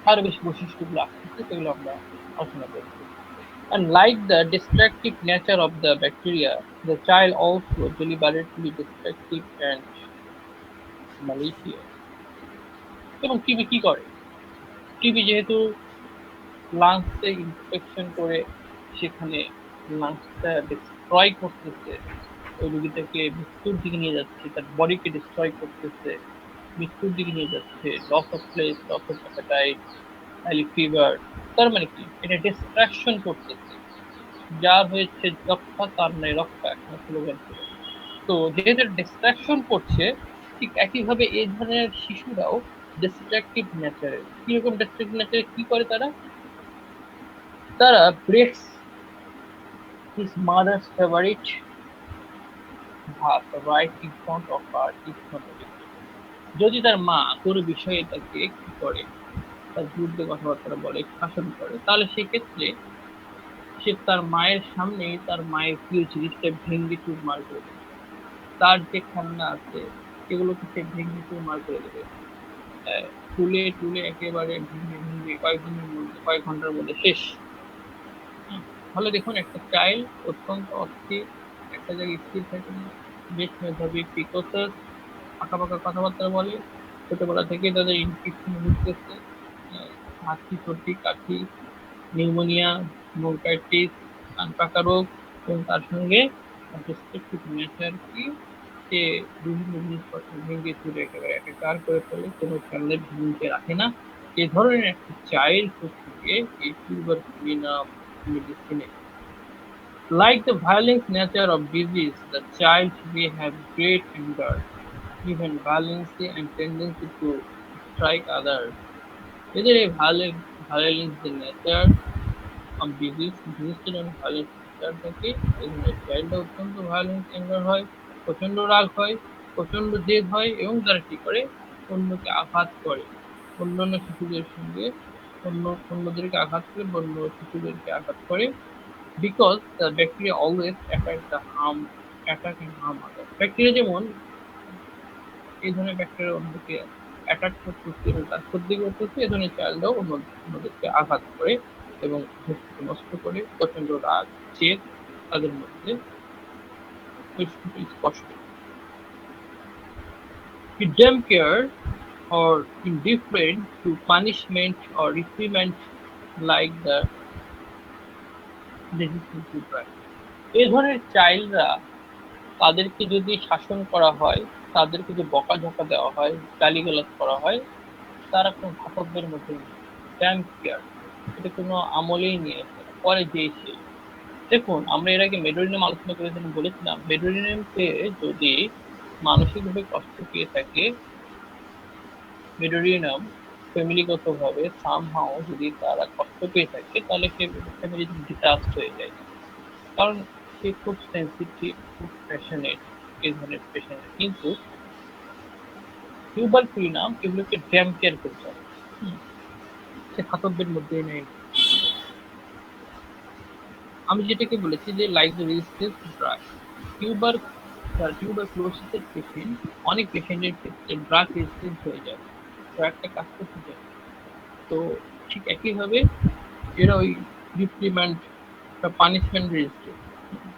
A: আরো বেশি বৈশিষ্ট্যগুলো আসছে, সেগুলো আমরা আলোচনা করবো। And like the destructive nature of the bacteria, the child also deliberately destructive and malicious. এবং টিবি কি করে? টিবি যেহেতু লাংসে ইনফেকশন করে সেখানে লাংসটা ডিস্ট্রয় করতেছে, ওই রোগীটাকে মৃত্যুর দিকে নিয়ে যাচ্ছে, তার বডিকে ডিস্ট্রয় করতেছে, মৃত্যুর দিকে নিয়ে যাচ্ছে, loss of place, loss of appetite, highly fever. তার মানে কি? এটা ডিস্ট্রাকশন করতেছে। যার হয়েছে যক্ষা তার নাই রক্ষা, একটা স্লোগান ছিল। তো যেহেতু ডিস্ট্রাকশন করছে, ঠিক একইভাবে এই ধরনের শিশুরাও ডিস্ট্রাকটিভ নেচারের। কিরকম ডিস্ট্রাকটিভ নেচারে? কি করে তারা? তারা ব্রেক্স his mother's favorite ভাত right in front of her ignorantly. যদি তার মা কোনো বিষয়ে তাকে কি করে, তার বিরুদ্ধে কথাবার্তা বলে, শাসন করে, তাহলে সেক্ষেত্রে সে তার মায়ের সামনেই তার মায়ের প্রিয় জিনিসটা ভেঙে চুরমার করে দেবে। তার যে খেলনা আছে সেগুলোকে সে ভেঙে চুরমার করে দেবে, তুলে তুলে একেবারে ভেঙে ভেঙে কয়েকদিনের মধ্যে, কয়েক ঘন্টার মধ্যে শেষ। তাহলে দেখুন, একটা চাইল্ড অত্যন্ত অস্থির, একটা জায়গায় স্থির থাকে না, বেশ মেধাবী, প্রিকসেস, আঁকাবাঁকা কথাবার্তা বলে, ছোটবেলা থেকে তাদের ইনফেকশন ঘুরতেছে, হাঁচি, সর্দি, কাশি, নিউমোনিয়া, ব্রঙ্কাইটিস, কান পাকা রোগ, এবং তার সঙ্গে ডিস্ট্রাকটিভ নেচার কি, সে বিভিন্ন জিনিসপত্র ভেঙে চুরে একেবারে একাকার করে ফেলে, কোনো খেলনা ভেঙে রাখে না। এ ধরনের একটা চাইল্ড থেকে এই tuberculinum মেডিসিনে। Like the violent nature of disease, the child may have great anger, even violence and tendency to strike others. এদের এই violence the nature of disease, ডিজিজটা যেমন violence nature থাকে, এই ধরনের চাইল্ডরা অত্যন্ত violent anger হয়, প্রচন্ড রাগ হয়, প্রচন্ড জেদ হয়, এবং তারা কি করে? অন্যকে আঘাত করে, অন্যান্য শিশুদের সঙ্গে অন্যদেরকে আঘাত করে, অন্য শিশুদেরকে আঘাত করে। Because the bacteria always attack and harm others. Bacteria যেমন এই ধরনের ব্যাকটেরিয়া অন্যকে অ্যাটাক করতেছে এবং তার ক্ষতি করতেছে, এই ধরনের চাইল্ডরাও অন্যদেরকে আঘাত করে এবং দেশকে নষ্ট করে। প্রচন্ড রাগ, জেদ তাদের মধ্যে স্পষ্ট। He don't care or indifferent to punishment or reprimand like the resistant to drug. এই ধরনের চাইল্ডরা, তাদেরকে যদি শাসন করা হয়, তাদেরকে যদি বকাঝকা দেওয়া হয়, গালিগালাজ করা হয়, তারা কোনো ধাতব্যের মধ্যে নেই। ড্যাম কেয়ার, এটা কোনো আমলেই নিয়ে আসে না, পরে যেই সেই। দেখুন, আমরা এর আগে মেডোরিনাম আলোচনা করেছিলাম, বলেছিলাম মেডোরিনামকে যদি মানসিকভাবে কষ্ট পেয়ে থাকে, মেডোরিনাম ফ্যামিলিগতভাবে সামহাও যদি তারা কষ্ট পেয়ে থাকে, তাহলে সে ফ্যামিলি ডিটাচড হয়ে যায়, কারণ সে খুব সেন্সিটিভ, খুব প্যাশনেট, এই ধরনের পেশেন্ট। কিন্তু টিউবারকুলিনাম এগুলোকে ড্যাম কেয়ার করতে হবে, সে ধাতব্যের মধ্যে নেই। আমি যেটাকে বলেছি যে লাইক দ্য রেজিস্ট্যান্স ড্রাগ, টিউবারকুলোসিসের পেশেন্ট, অনেক পেশেন্টের ক্ষেত্রে ড্রাগ রেজিস্ট্যান্স হয়ে যায়, ড্রাগটা কাজ করতে যায়। তো ঠিক একইভাবে এরা ওই রিপ্রিম্যান্ড বা পানিশমেন্ট রেজিস্ট্যান্স,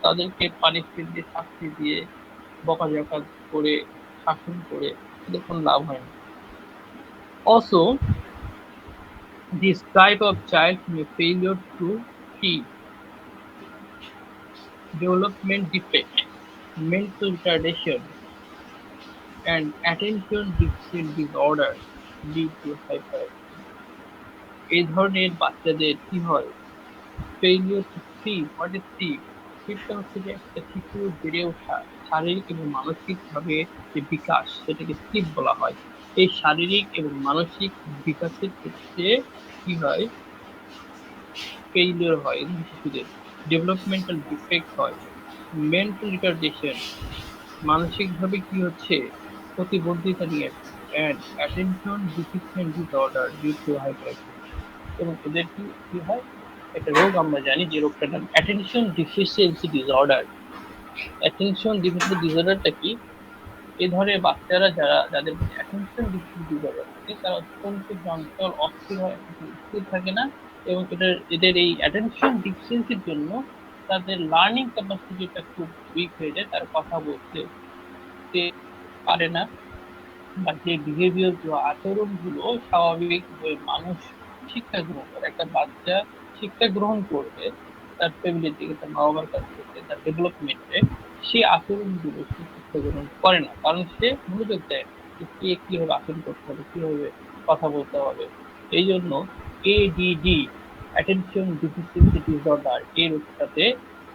A: তাদেরকে পানিশমেন্ট দিয়ে, শাস্তি দিয়ে, বকাঝকা করে, শাসন করে এদের কোনো লাভ হয় না। Also, this type of child may failure to কি development defect, mental retardation, and attention deficit disorder lead to hyperactivity. এই ধরনের বাচ্চাদের কি হয়? Failure to sleep. What is sleep? স্লিপটা হচ্ছে যে একটা শিশুর বেড়ে ওঠা শারীরিক এবং মানসিক ভাবে যে বিকাশ, সেটাকে স্লিপ বলা হয়। এই শারীরিক এবং মানসিক বিকাশের ক্ষেত্রে কি হয়? ফেইলিওর হয় শিশুদের, ডেভেলপমেন্টাল ডিফেক্ট হয়, মেন্টাল রিটার্ডেশন, মানসিকভাবে কি হচ্ছে প্রতিবন্ধিতা নিয়ে, and attention deficient disorder due to hyperactivity. এবং এদের কি কি হয়? একটা রোগ আমরা জানি যে রোগটার নাম attention deficiency disorder. Attention deficiency ডিসঅর্ডারটা কি? এই ধরনের বাচ্চারা যাদের মধ্যে অ্যাটেনশন ডিফিসিয়েন্সি ডিসঅর্ডার থাকে তারা অত্যন্ত চঞ্চল, অস্থির হয়, স্থির থাকে না। এবং এদের এই অ্যাটেনশন ডিফিসিয়েন্সির জন্য তাদের লার্নিং ক্যাপাসিটিটা খুব উইক হয়ে যায়, তারা কথা বলতে পারে না, বা যে বিহেভিয়ার গুলো, আচরণ গুলো স্বাভাবিক মানুষ শিক্ষা গ্রহণ করে, একটা বাচ্চা শিক্ষা গ্রহণ করবে তার ফ্যামিলি থেকে, তার মা বাবার কাছ থেকে, তার ডেভেলপমেন্টে, সে আচরণ গুলো সে শিক্ষা গ্রহণ করে না, কারণ সে মনোযোগ দেয় যে কে কিভাবে আচরণ করতে হবে, কিভাবে কথা বলতে হবে। এই জন্য এডিডি, অ্যাটেনশন ডিফিসিয়েন্সি ডিসঅর্ডার, এই রোগটাতে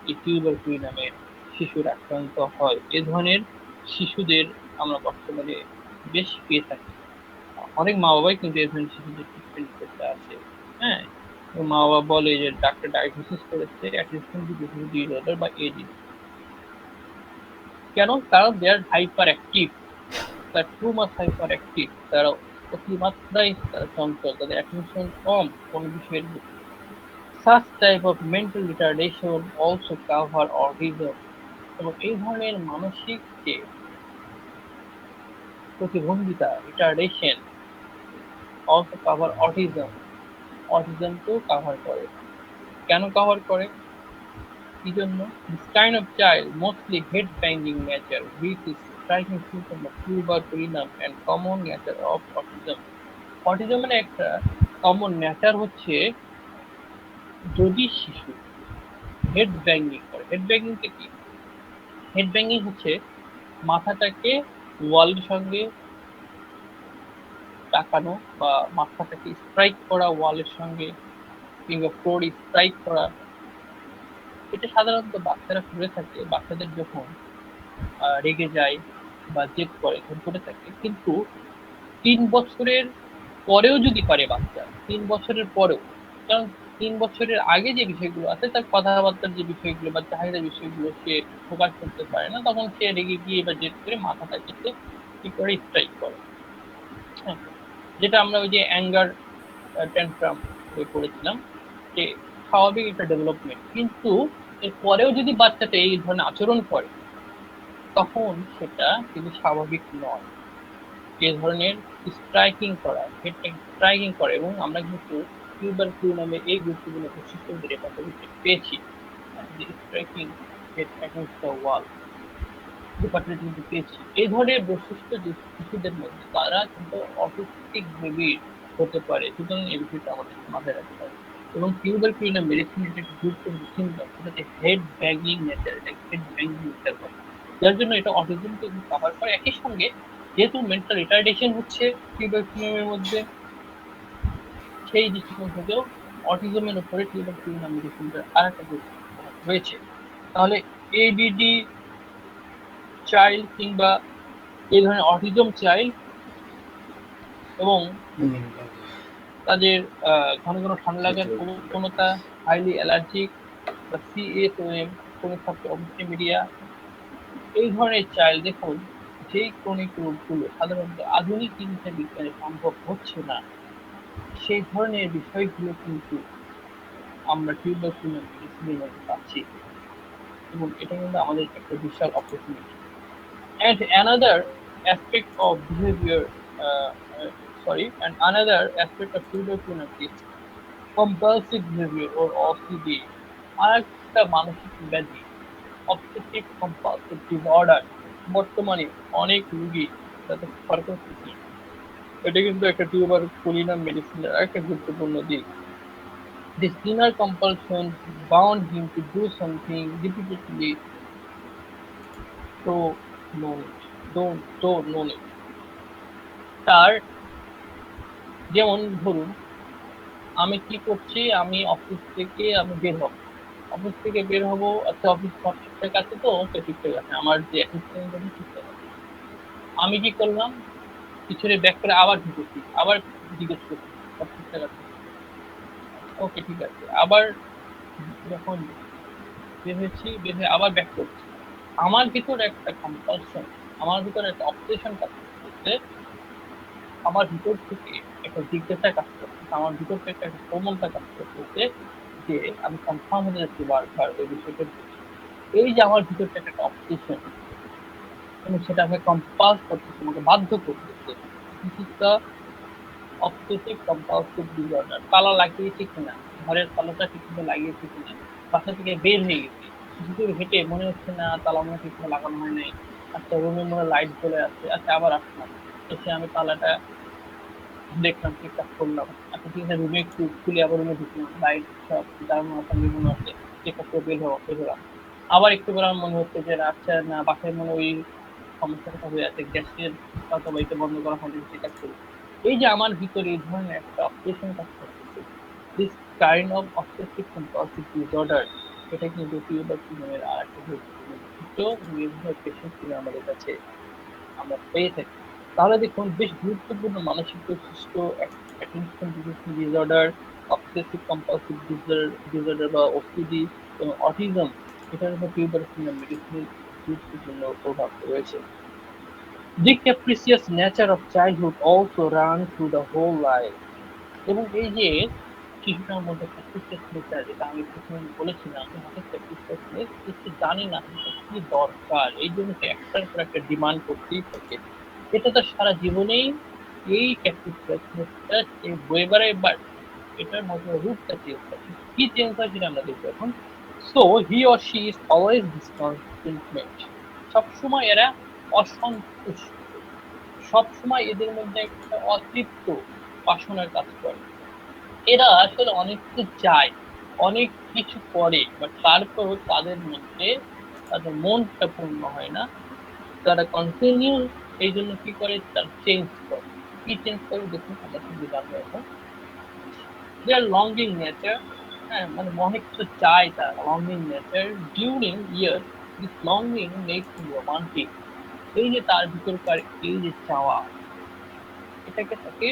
A: এই টিউবারকুলি নামের শিশুরা আক্রান্ত হয়। এ ধরনের শিশুদের আমরা বর্তমানে বেশ পেয়ে থাকি। অনেক মা বাবাই কিন্তু এই ধরনের শিশুদের ট্রিটমেন্ট করতে আসে। হ্যাঁ, মা বাবা বলে যে ডাক্তার ডায়াগনোসিস করেছে অ্যাটেনশন ডিফিসিয়েন্সি ডিসঅর্ডার বা এডিডি। কেন? কারণ দে আর হাইপার অ্যাক্টিভ, তারা টু মাচ হাইপার অ্যাক্টিভ, তারা অতিমাত্রায় তারা চঞ্চল, তাদের অ্যাটেনশন কম কোনো বিষয়ের প্রতি। Such type of mental retardation also cover autism, এবং এই ধরনের মানসিক যে প্রতিবন্ধিতা, রিটার্ডেশন, also cover autism, অটিজমকেও কভার করে। কেন কভার করে? কি জন্য? This kind of child mostly head banging nature, which is striking symptom of tuberculinum and common nature of autism. Autism মানে একটা কমন নেচার হচ্ছে যদি শিশু হেড ব্যাঙ্গিং করে। হেড ব্যাঙ্গিংটা কি? হেড ব্যাঙ্গিং হচ্ছে মাথাটাকে ওয়ালের সঙ্গে টাকানো, বা মাথাটাকে স্ট্রাইক করা ওয়ালের সঙ্গে, কিংবা ফ্লোরে স্ট্রাইক করা। এটা সাধারণত বাচ্চারা করে থাকে বাচ্চাদের যখন রেগে যায় বা জেদ করে, তখন করে থাকে। কিন্তু 3 বছরের পরেও যদি পারে বাচ্চা, 3 বছরের পরেও, কারণ 3 বছরের আগে যে বিষয়গুলো আছে, তার কথাবার্তার যে বিষয়গুলো বা চাহিদার বিষয়গুলো সে প্রকাশ করতে পারে না, তখন সে রেগে গিয়ে বা জেদ করে মাথাটাকে কি করে স্ট্রাইক করে। হ্যাঁ, যেটা আমরা ওই যে অ্যাঙ্গার ট্যান্ট্রাম পড়েছিলাম, যে স্বাভাবিক একটা ডেভেলপমেন্ট। কিন্তু এরপরেও যদি বাচ্চাটা এই ধরনের আচরণ করে, তখন সেটা কিন্তু স্বাভাবিক নয়। এ ধরনের স্ট্রাইকিং করা, হেডটাকে স্ট্রাইকিং করে, এবং আমরা কিন্তু টিউবারকুলি নামে এই গুরুত্বপূর্ণ বৈশিষ্ট্যদের পাশাপাশি পেয়েছি, যে striking head against the wall department কিন্তু পেয়েছি। এই ধরনের বৈশিষ্ট্য যে শিশুদের মধ্যে, তারা কিন্তু অটিস্টিক বেবির হতে পারে, সুতরাং এই বিষয়টা আমাদের মাথায় রাখতে হবে। এবং টিউবারকুলিনাম মেডিসিনের একটা গুরুত্বপূর্ণ সিমটম, সেটাতে হেড ব্যাঙ্গিং নেচার, এটা হেড ব্যাঙ্গিং নেচার হয়, যার জন্য এটা অটিজমকে কভার করে। একই সঙ্গে যেহেতু মেন্টাল রিটার্ডেশন হচ্ছে টিউবারকুলিনামের মধ্যে, সেই দৃষ্টিকোণ থেকেও অটিজমের উপরে টিউবারকুলিনাম মেডিসিনটার আরেকটা গুরুত্ব রয়েছে। তাহলে এডিডি চাইল্ড কিংবা এই ধরনের অটিজম চাইল্ড, এবং তাদের ঘন ঘন ঠান্ডা লাগার প্রবণতা, হাইলি অ্যালার্জিক বা সিএসওএম, ক্রনিক মিডিয়া, এই ধরনের চাইল্ড, দেখুন যেই ক্রনিক রোগগুলো সাধারণত আধুনিক চিকিৎসা বিজ্ঞানে সম্ভব হচ্ছে না, সেই ধরনের বিষয়গুলো কিন্তু আমরা টিউবারকুলিনাম মেডিসিনের মধ্যে পাচ্ছি, এবং এটা কিন্তু আমাদের একটা বিশাল opportunity. And another aspect of behavior, uh, and another aspect of tuberculosis is compulsive behavior or OCD, আরেকটা মানসিক ব্যাধি, অবসেসিভ কম্পালসিভ ডিসঅর্ডার, বর্তমানে অনেক রোগী যাতে সফর করতেছে। এটা কিন্তু একটা টিউবারকুলিনাম মেডিসিনের একটা গুরুত্বপূর্ণ দিক। This inner compulsion bound him to do something repeatedly, though known it, though known it. তার যেমন ধরুন, আমি কি করছি, আমি অফিস থেকে আমি বের হব, অফিস থেকে বের হব, আচ্ছা অফিস সব ঠিকঠাক আছে তো, ওকে ঠিকঠাক আছে, আমার যে অ্যাসিস্ট্যান্ট আছে ঠিকঠাক আছে। আমি কি করলাম, পিছনে ব্যাক করে আবার ঢুকেছি, আবার জিজ্ঞেস করছি সব ঠিকঠাক আছে, ওকে ঠিক আছে, আবার যখন বের হয়েছি, বের হয়ে আবার ব্যাক করছি, আমার ভিতর একটা কম্পালশন, আমার ভিতর একটা অবসেশন কাজ করতেছে, আমার ভিতর থেকে একটা জিজ্ঞাসা কাজ করতেছে, আমার ভিতর থেকে একটা প্রবণতা কাজ করতেছে যে আমি কনফার্ম হতে যাচ্ছি বারবার ওই বিষয়টা। এই যে আমার ভিতর থেকে একটা অবসেশন এবং সেটা আমাকে কম্পালস করতেছে, আমাকে বাধ্য করতেছে, this is the obsessive compulsive disorder. তালা লাগিয়েছি কিনা, ঘরের তালাটা ঠিকমতো লাগিয়েছি কিনা, বাসা থেকে বের হয়ে গেছি, কিছু দূর হেঁটে মনে হচ্ছে না তালা মনে ঠিকমতো লাগানো হয় নাই, আচ্ছা রুমে মনে লাইট জ্বলে আছে, আচ্ছা আবার আসলাম, এসে আমি তালাটা দেখলাম, ঠিকঠাক করলাম, আচ্ছা ঠিক আছে রুমে একটু খুলে আবার রুমে ঢুকলাম, লাইট সব জ্বালানো আছে, নিগুনো আছে, চেক করে বের হলাম, আবার একটু করে আমার মনে হচ্ছে যে আচ্ছা না বাসায় মনে ওই সমস্যাটা হয়ে আছে, গ্যাসের হয়তো বা এটা বন্ধ করা হয়নি, সেটা করি। এই যে আমার ভিতরে এই ধরনের একটা অবসেশন কাজ করতেছে, this kind of obsessive compulsive disorder, এটা কিন্তু পিউবার্টি নামের আর একটা গুরুত্বপূর্ণ বৈশিষ্ট্য, বিভিন্ন পেশেন্ট কিন্তু আমাদের কাছে আমরা পেয়ে থাকি। তাহলে দেখুন বেশ গুরুত্বপূর্ণ মানসিক বৈশিষ্ট্য attention deficiency disorder, obsessive compulsive disorder বা ওসিডি এবং অটিজম, এটার উপর পিউবার্টি মেডিসিনের গুরুত্বপূর্ণ প্রভাব রয়েছে। The capricious nature of childhood also runs through the whole life. এবং এই যে শিশুটার মধ্যে ক্যাপ্রিসিয়াস নেচার, যেটা আমি প্রথমে বলেছিলাম, যে ক্যাপ্রিসিয়াসনেস, সে জানে না কি দরকার, এই জন্য সে একটার পর একটা ডিমান্ড করতেই থাকে। এটা তার সারা জীবনেই এই ক্যাপ্রিসিয়াসনেসটা বয়ে বেড়ায়, বাট এটার মধ্যে রূপটা চেঞ্জ হয়। কি চেঞ্জ হয় সেটা আমরা দেখবো এখন। So he or she is always discontentment, সবসময় এরা অসন্তুষ্ট, সবসময় এদের মধ্যে একটা অতৃপ্ত বাসনার কাজ করে। এরা আসলে অনেক কিছু চায়, অনেক কিছু করে, বাট তারপরও তাদের মধ্যে তাদের মনটা পূর্ণ হয় না। তারা কন্টিনিউ এই জন্য কি করে, তার চেঞ্জ করে। কি চেঞ্জ করে দেখুন, আমরা কিন্তু জানবো এখন। দেয়ার লঙ্গিং নেচার, হ্যাঁ মানে অনেক কিছু চায় তার, longing nature during year, this longing makes him romantic. এই যে তার ভিতরকার এই যে চাওয়া, এটাকে তাকে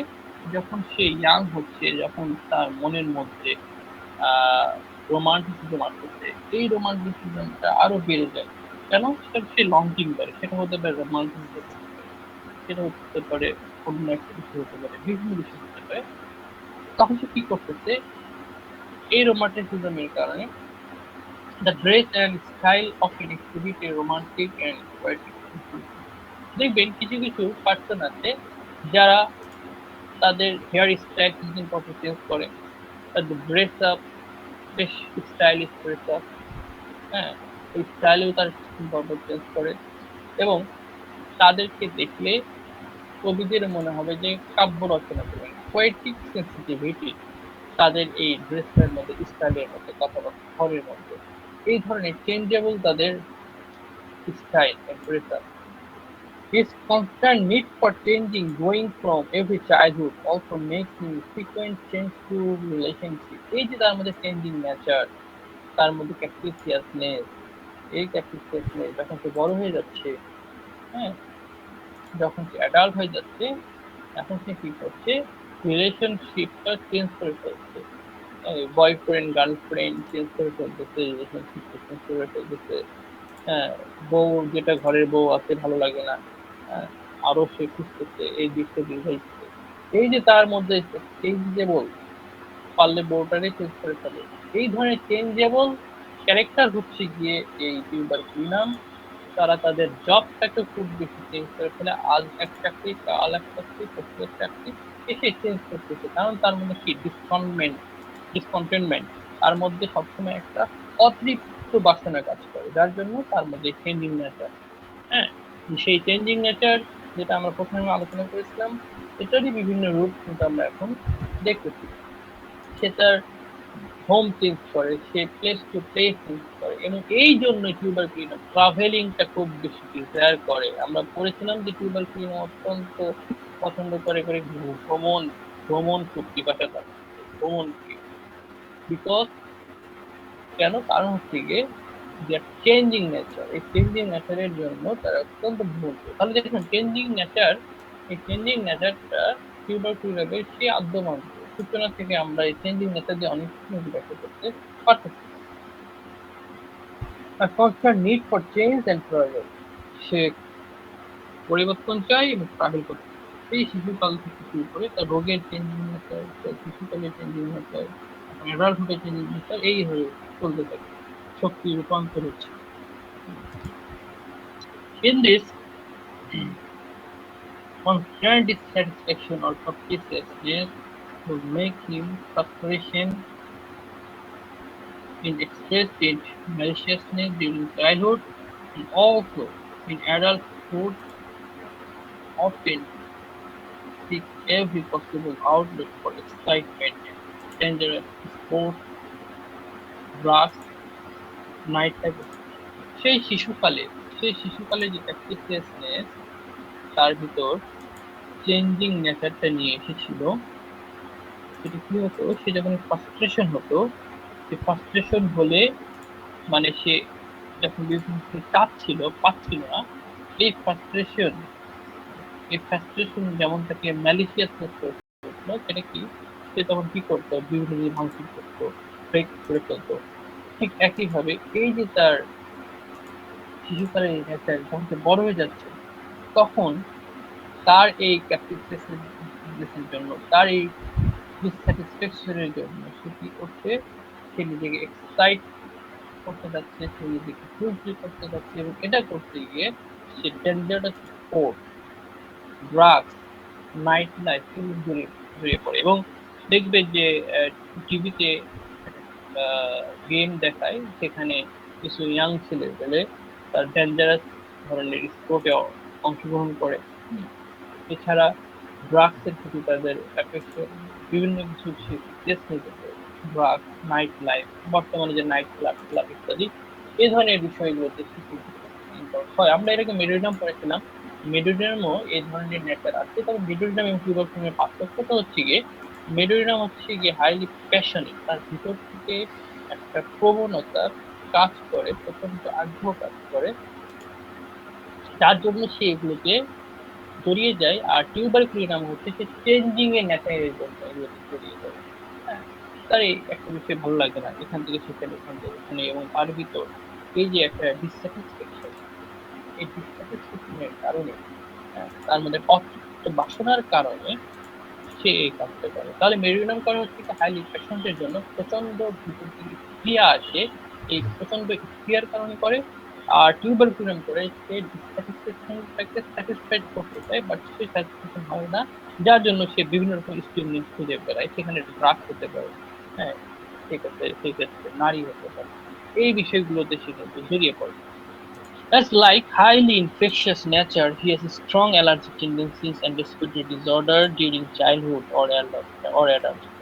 A: যখন সে ইয়াং হচ্ছে, যখন তার মনের মধ্যে রোমান্টিসিজম আসতেছে, এই রোমান্টিসিজমটা আরো বেড়ে যায়। কেন? সেটা সে লঙ্কিং করে, সেটা হতে পারে রোমান্টিসিজম, সেটা হতে পারে অন্য একটা কিছু হতে পারে, বিভিন্ন বিষয় হতে পারে। তখন সে কি করতেছে, এই রোমান্টিসিজমের কারণে the dress and style of N exhibit a romantic and poetic. দেখবেন কিছু কিছু পার্সন আছে যারা তাদের হেয়ার স্টাইল কিছুদিন পর চেঞ্জ করে, তাদের ড্রেস আপ বেশ স্টাইলিশ ড্রেস আপ, হ্যাঁ এই স্টাইলেও তার কিছুদিন পর চেঞ্জ করে, এবং তাদেরকে দেখলে কবিদের মনে হবে যে কাব্য রচনা করেন। পোয়েটিক সেন্সিটিভিটি তাদের এই ড্রেসের মধ্যে, স্টাইলের মধ্যে, কথাবার্তা ঘরের মধ্যে, এই ধরনের চেঞ্জেবল তাদের style and dress up. His constant need for changing going from every childhood also makes him frequent change to relationship. এই যে তার মধ্যে চেঞ্জিং নেচার, তার মধ্যে ক্যাপ্রিসিয়াসনেস, এই ক্যাপ্রিসিয়াসনেস যখন সে বড় হয়ে যাচ্ছে, হ্যাঁ যখন সে অ্যাডাল্ট হয়ে যাচ্ছে, এখন সে কি করছে, রিলেশনশিপটা চেঞ্জ করে ফেলছে, বয়ফ্রেন্ড গার্লফ্রেন্ড চেঞ্জ করে ফেলতেছে, রিলেশনশিপটা চেঞ্জ করে ফেলতেছে, হ্যাঁ বউ যেটা ঘরের বউ আছে ভালো লাগে না, হ্যাঁ আরো সে খুঁজতেছে, এই দিকটা দীর্ঘাইতেছে। এই যে তার মধ্যে চেঞ্জেবল, পারলে বউটারে চেঞ্জ করে ফেলে, এই ধরনের চেঞ্জেবল ক্যারেক্টার হচ্ছে গিয়ে এই টিউবারকুলিনাম। তারা তাদের জবটাকে খুব বেশি চেঞ্জ করে ফেলে, আজ এক চাকরি, কাল এক চাকরি, পরশু এক চাকরি, এসে চেঞ্জ করতেছে, কারণ তার মধ্যে কি ডিসকন্টেনমেন্ট, তার মধ্যে সবসময় একটা অতৃপ্ত বাসনা কাজ করে, যার জন্য তার মধ্যে চেঞ্জিং নেচার। হ্যাঁ সেই চেঞ্জিং নেচার, যেটা আমরা প্রথমে আলোচনা করেছিলাম, এটারই বিভিন্ন রূপ কিন্তু আমরা এখন দেখতেছি। সে তার হোম চেঞ্জ করে, সে প্লেস টু প্লেস চেঞ্জ করে, এবং এই জন্য টিউবারকুলিনাম ট্রাভেলিংটা খুব বেশি ডিজায়ার করে। আমরা পড়েছিলাম যে টিউবারকুলিনাম অত্যন্ত পছন্দ করে করে ভ্রমণ, ভ্রমণ খুব পিপাসা থাকে, ভ্রমণ প্রিয়। বিকজ কেন? কারণ হচ্ছে গিয়ে যে চেঞ্জিং নেচার, এই চেঞ্জিং নেচারের জন্য তারা অত্যন্ত ভ্রমণ প্রিয়। তাহলে দেখুন চেঞ্জিং নেচার, এই চেঞ্জিং নেচারটা টিউবারকুলিনামের সে আদ্যমান্ত সূচনা থেকে আমরা এই চেঞ্জিং নেচার দিয়ে অনেক কিছু ব্যাখ্যা করতে পারতেছি। A constant need for change and travel, সে পরিবর্তন চাই এবং ট্রাভেল করতে চায়। সেই শিশুকাল থেকে শুরু করে তার রোগের চেঞ্জিং নেচার, শিশুকালের চেঞ্জিং নেচার, অ্যাডাল্টহুডের চেঞ্জিং নেচার, এইভাবে চলতে থাকে, শক্তি রূপান্তর হচ্ছে। In this constant dissatisfaction or capriciousness would make him frustration in expressed in maliciousness during childhood, and also in adulthood often seek every possible outlet for excitement, dangerous sports, drugs, nightlife. সেই শিশুকালে, সেই শিশুকালে যে ক্যাপ্রিসিয়াসনেস তার ভিতর changing নেচারটা নিয়ে এসেছিল, সেটা কি হতো, সে যখন ফ্রাস্ট্রেশন হতো, সে ফ্রাস্ট্রেশন হলে মানে সে যখন বিভিন্ন চাপ ছিল, পাচ্ছিল না, এই ফ্রাস্ট্রেশন, এই ফ্রাস্ট্রেশন যেমন তাকে ম্যালিসিয়াসনেস করতো, সেটা কি, সে তখন কি করতো, বিভিন্ন জিনিস ভাঙচুর করতো, ব্রেক করে ফেলতো। ঠিক একইভাবে এই যে তার শিশুকালের এই নেচার যখন সে বড় হয়ে যাচ্ছে, তখন তার এই ক্যাপ্টিভনেসের জন্য, তার এই ডিসস্যাটিসফ্যাকশনের জন্য সে কি করছে, সে নিজেকে এক্সাইট করতে যাচ্ছে, সে নিজেকে ফুলফিল করতে যাচ্ছে, এবং এটা করতে গিয়ে সে dangerous sport, drugs, night life এগুলো জড়িয়ে পড়ে। এবং দেখবে যে টিভিতে গেম দেখায়, সেখানে কিছু ইয়াং ছেলে পেলে তার ডেঞ্জারাস ধরনের স্পোর্টে অংশগ্রহণ করে। এছাড়া ড্রাগসের প্রতি তাদের অ্যাফেকশন, বিভিন্ন কিছু টেস্ট নিতে পারে, ড্রাগস, নাইট লাইফ, বর্তমানে যে নাইট ক্লাব ক্লাব ইত্যাদি, এই ধরনের বিষয়গুলোতে শিশু হয়। আমরা এটাকে মেডোরিনাম পড়েছিলাম, মেডোরিনামও এই ধরনের নেচার আছে। তবে মেডোরিনাম এবং টিউবারকুলিনের পার্থক্যটা হচ্ছে গিয়ে, মেডোরিনাম হচ্ছে গিয়ে হাইলি প্যাশনেট, তার ভিতর থেকে একটা প্রবণতা কাজ করে, প্রচন্ড আগ্রহ কাজ করে, যার জন্য সে এগুলোকে জড়িয়ে যায়। আর টিউবারকুলিনাম হচ্ছে সে চেঞ্জিং এর নেচারের জন্য এগুলোতে জড়িয়ে যায়। হ্যাঁ, তার এই একটা বিষয় ভালো লাগে না, এখান থেকে সেখানে, এখান থেকে এখানে, এবং তার ভিতর এই যে একটা ডিসস্যাটিসফ্যাকশন, এই ডিসস্যাটিসফ্যাকশনের কারণে, তার মধ্যে অতৃপ্ত বাসনার কারণে সে এই কাজটা করে। তাহলে মেরুনাম করা হচ্ছে হাইলি প্যাশনেটের জন্য, প্রচন্ড ভিতর থেকে ক্রিয়া আসে, এই প্রচন্ড ক্রিয়ার কারণে করে। আর টিউবারকুলিনাম করে সে ডিসস্যাটিসফ্যাকশনটাকে স্যাটিসফাইড করতে চায়, বাট সে স্যাটিসফ্যাকশন হয় না, যার জন্য সে বিভিন্ন রকম স্টিমুলেন্স খুঁজে বেড়ায়, সেখানে ড্রাগ হতে পারে, হ্যাঁ, সেক্ষেত্রে নারী হতে পারে, এই বিষয়গুলোতে সে কিন্তু জড়িয়ে পড়ে। As like highly infectious nature, he has strong allergic tendencies and respiratory disorder during childhood or adulthood.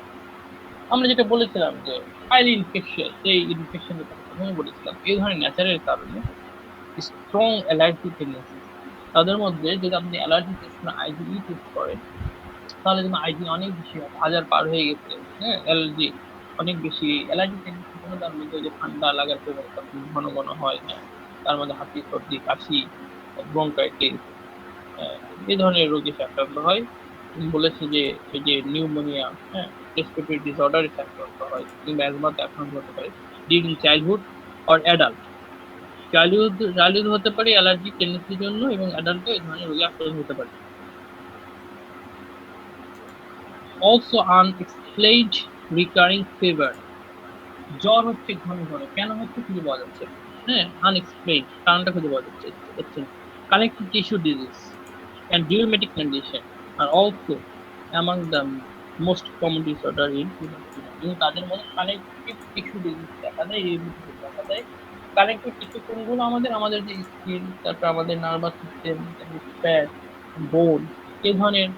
A: আমরা যেটা বলেছিলাম যে হাইলি ইনফেকশিয়াস, এই ইনফেকশনের কথা প্রথমে বলেছিলাম, এই ধরনের নেচারের কারণে স্ট্রং অ্যালার্জি টেন্ডেন্সি তাদের মধ্যে। যদি আপনি অ্যালার্জি টেস্ট না আইজিই টেস্ট করেন, তাহলে কিন্তু আইজি অনেক বেশি, 1000 পার হয়ে গেছে। হ্যাঁ, অ্যালার্জি অনেক বেশি, অ্যালার্জি টেন্ডেন্সি কোনো, তার মধ্যে যে ঠান্ডা লাগার প্রবণতা ঘন ঘন হয়, হ্যাঁ, তার মধ্যে হাঁচি, সর্দি, কাশি, ব্রঙ্কাইটিস, এই ধরনের রোগে সে আক্রান্ত হয়। বলেছে যে এই যে নিউমোনিয়া, হ্যাঁ, রেসপিরেটরি ডিসঅর্ডার আক্রান্ত হয়, কিংবা অ্যাজমাতে আক্রান্ত হতে পারে during childhood or adult. Childhood হতে পারে অ্যালার্জি টেন্ডেন্সির জন্য, এবং অ্যাডাল্টও এই ধরনের রোগে আক্রান্ত হতে পারে। অলসো আনএক্সপ্লেইনড রিকারিং ফিভার, জ্বর হচ্ছে ঘন ঘন, কেন হচ্ছে খুঁজে পাওয়া যাচ্ছে, হ্যাঁ, আনএক্সপ্লেইনড, কারণটা খুঁজে পাওয়া যাচ্ছে। Connective tissue disease and rheumatic condition are also among the most common disorder in tuberculosis. এবং তাদের মধ্যে কানেক্টিভ টিস্যু ডিজিজ দেখা দেয়, রিউমেটিক দেখা দেয়। কানেক্টিভ টিস্যু কোনগুলো? আমাদের যে স্কিন, তারপর আমাদের নার্ভাস সিস্টেম, ফ্যাট, বোন, এই ধরনের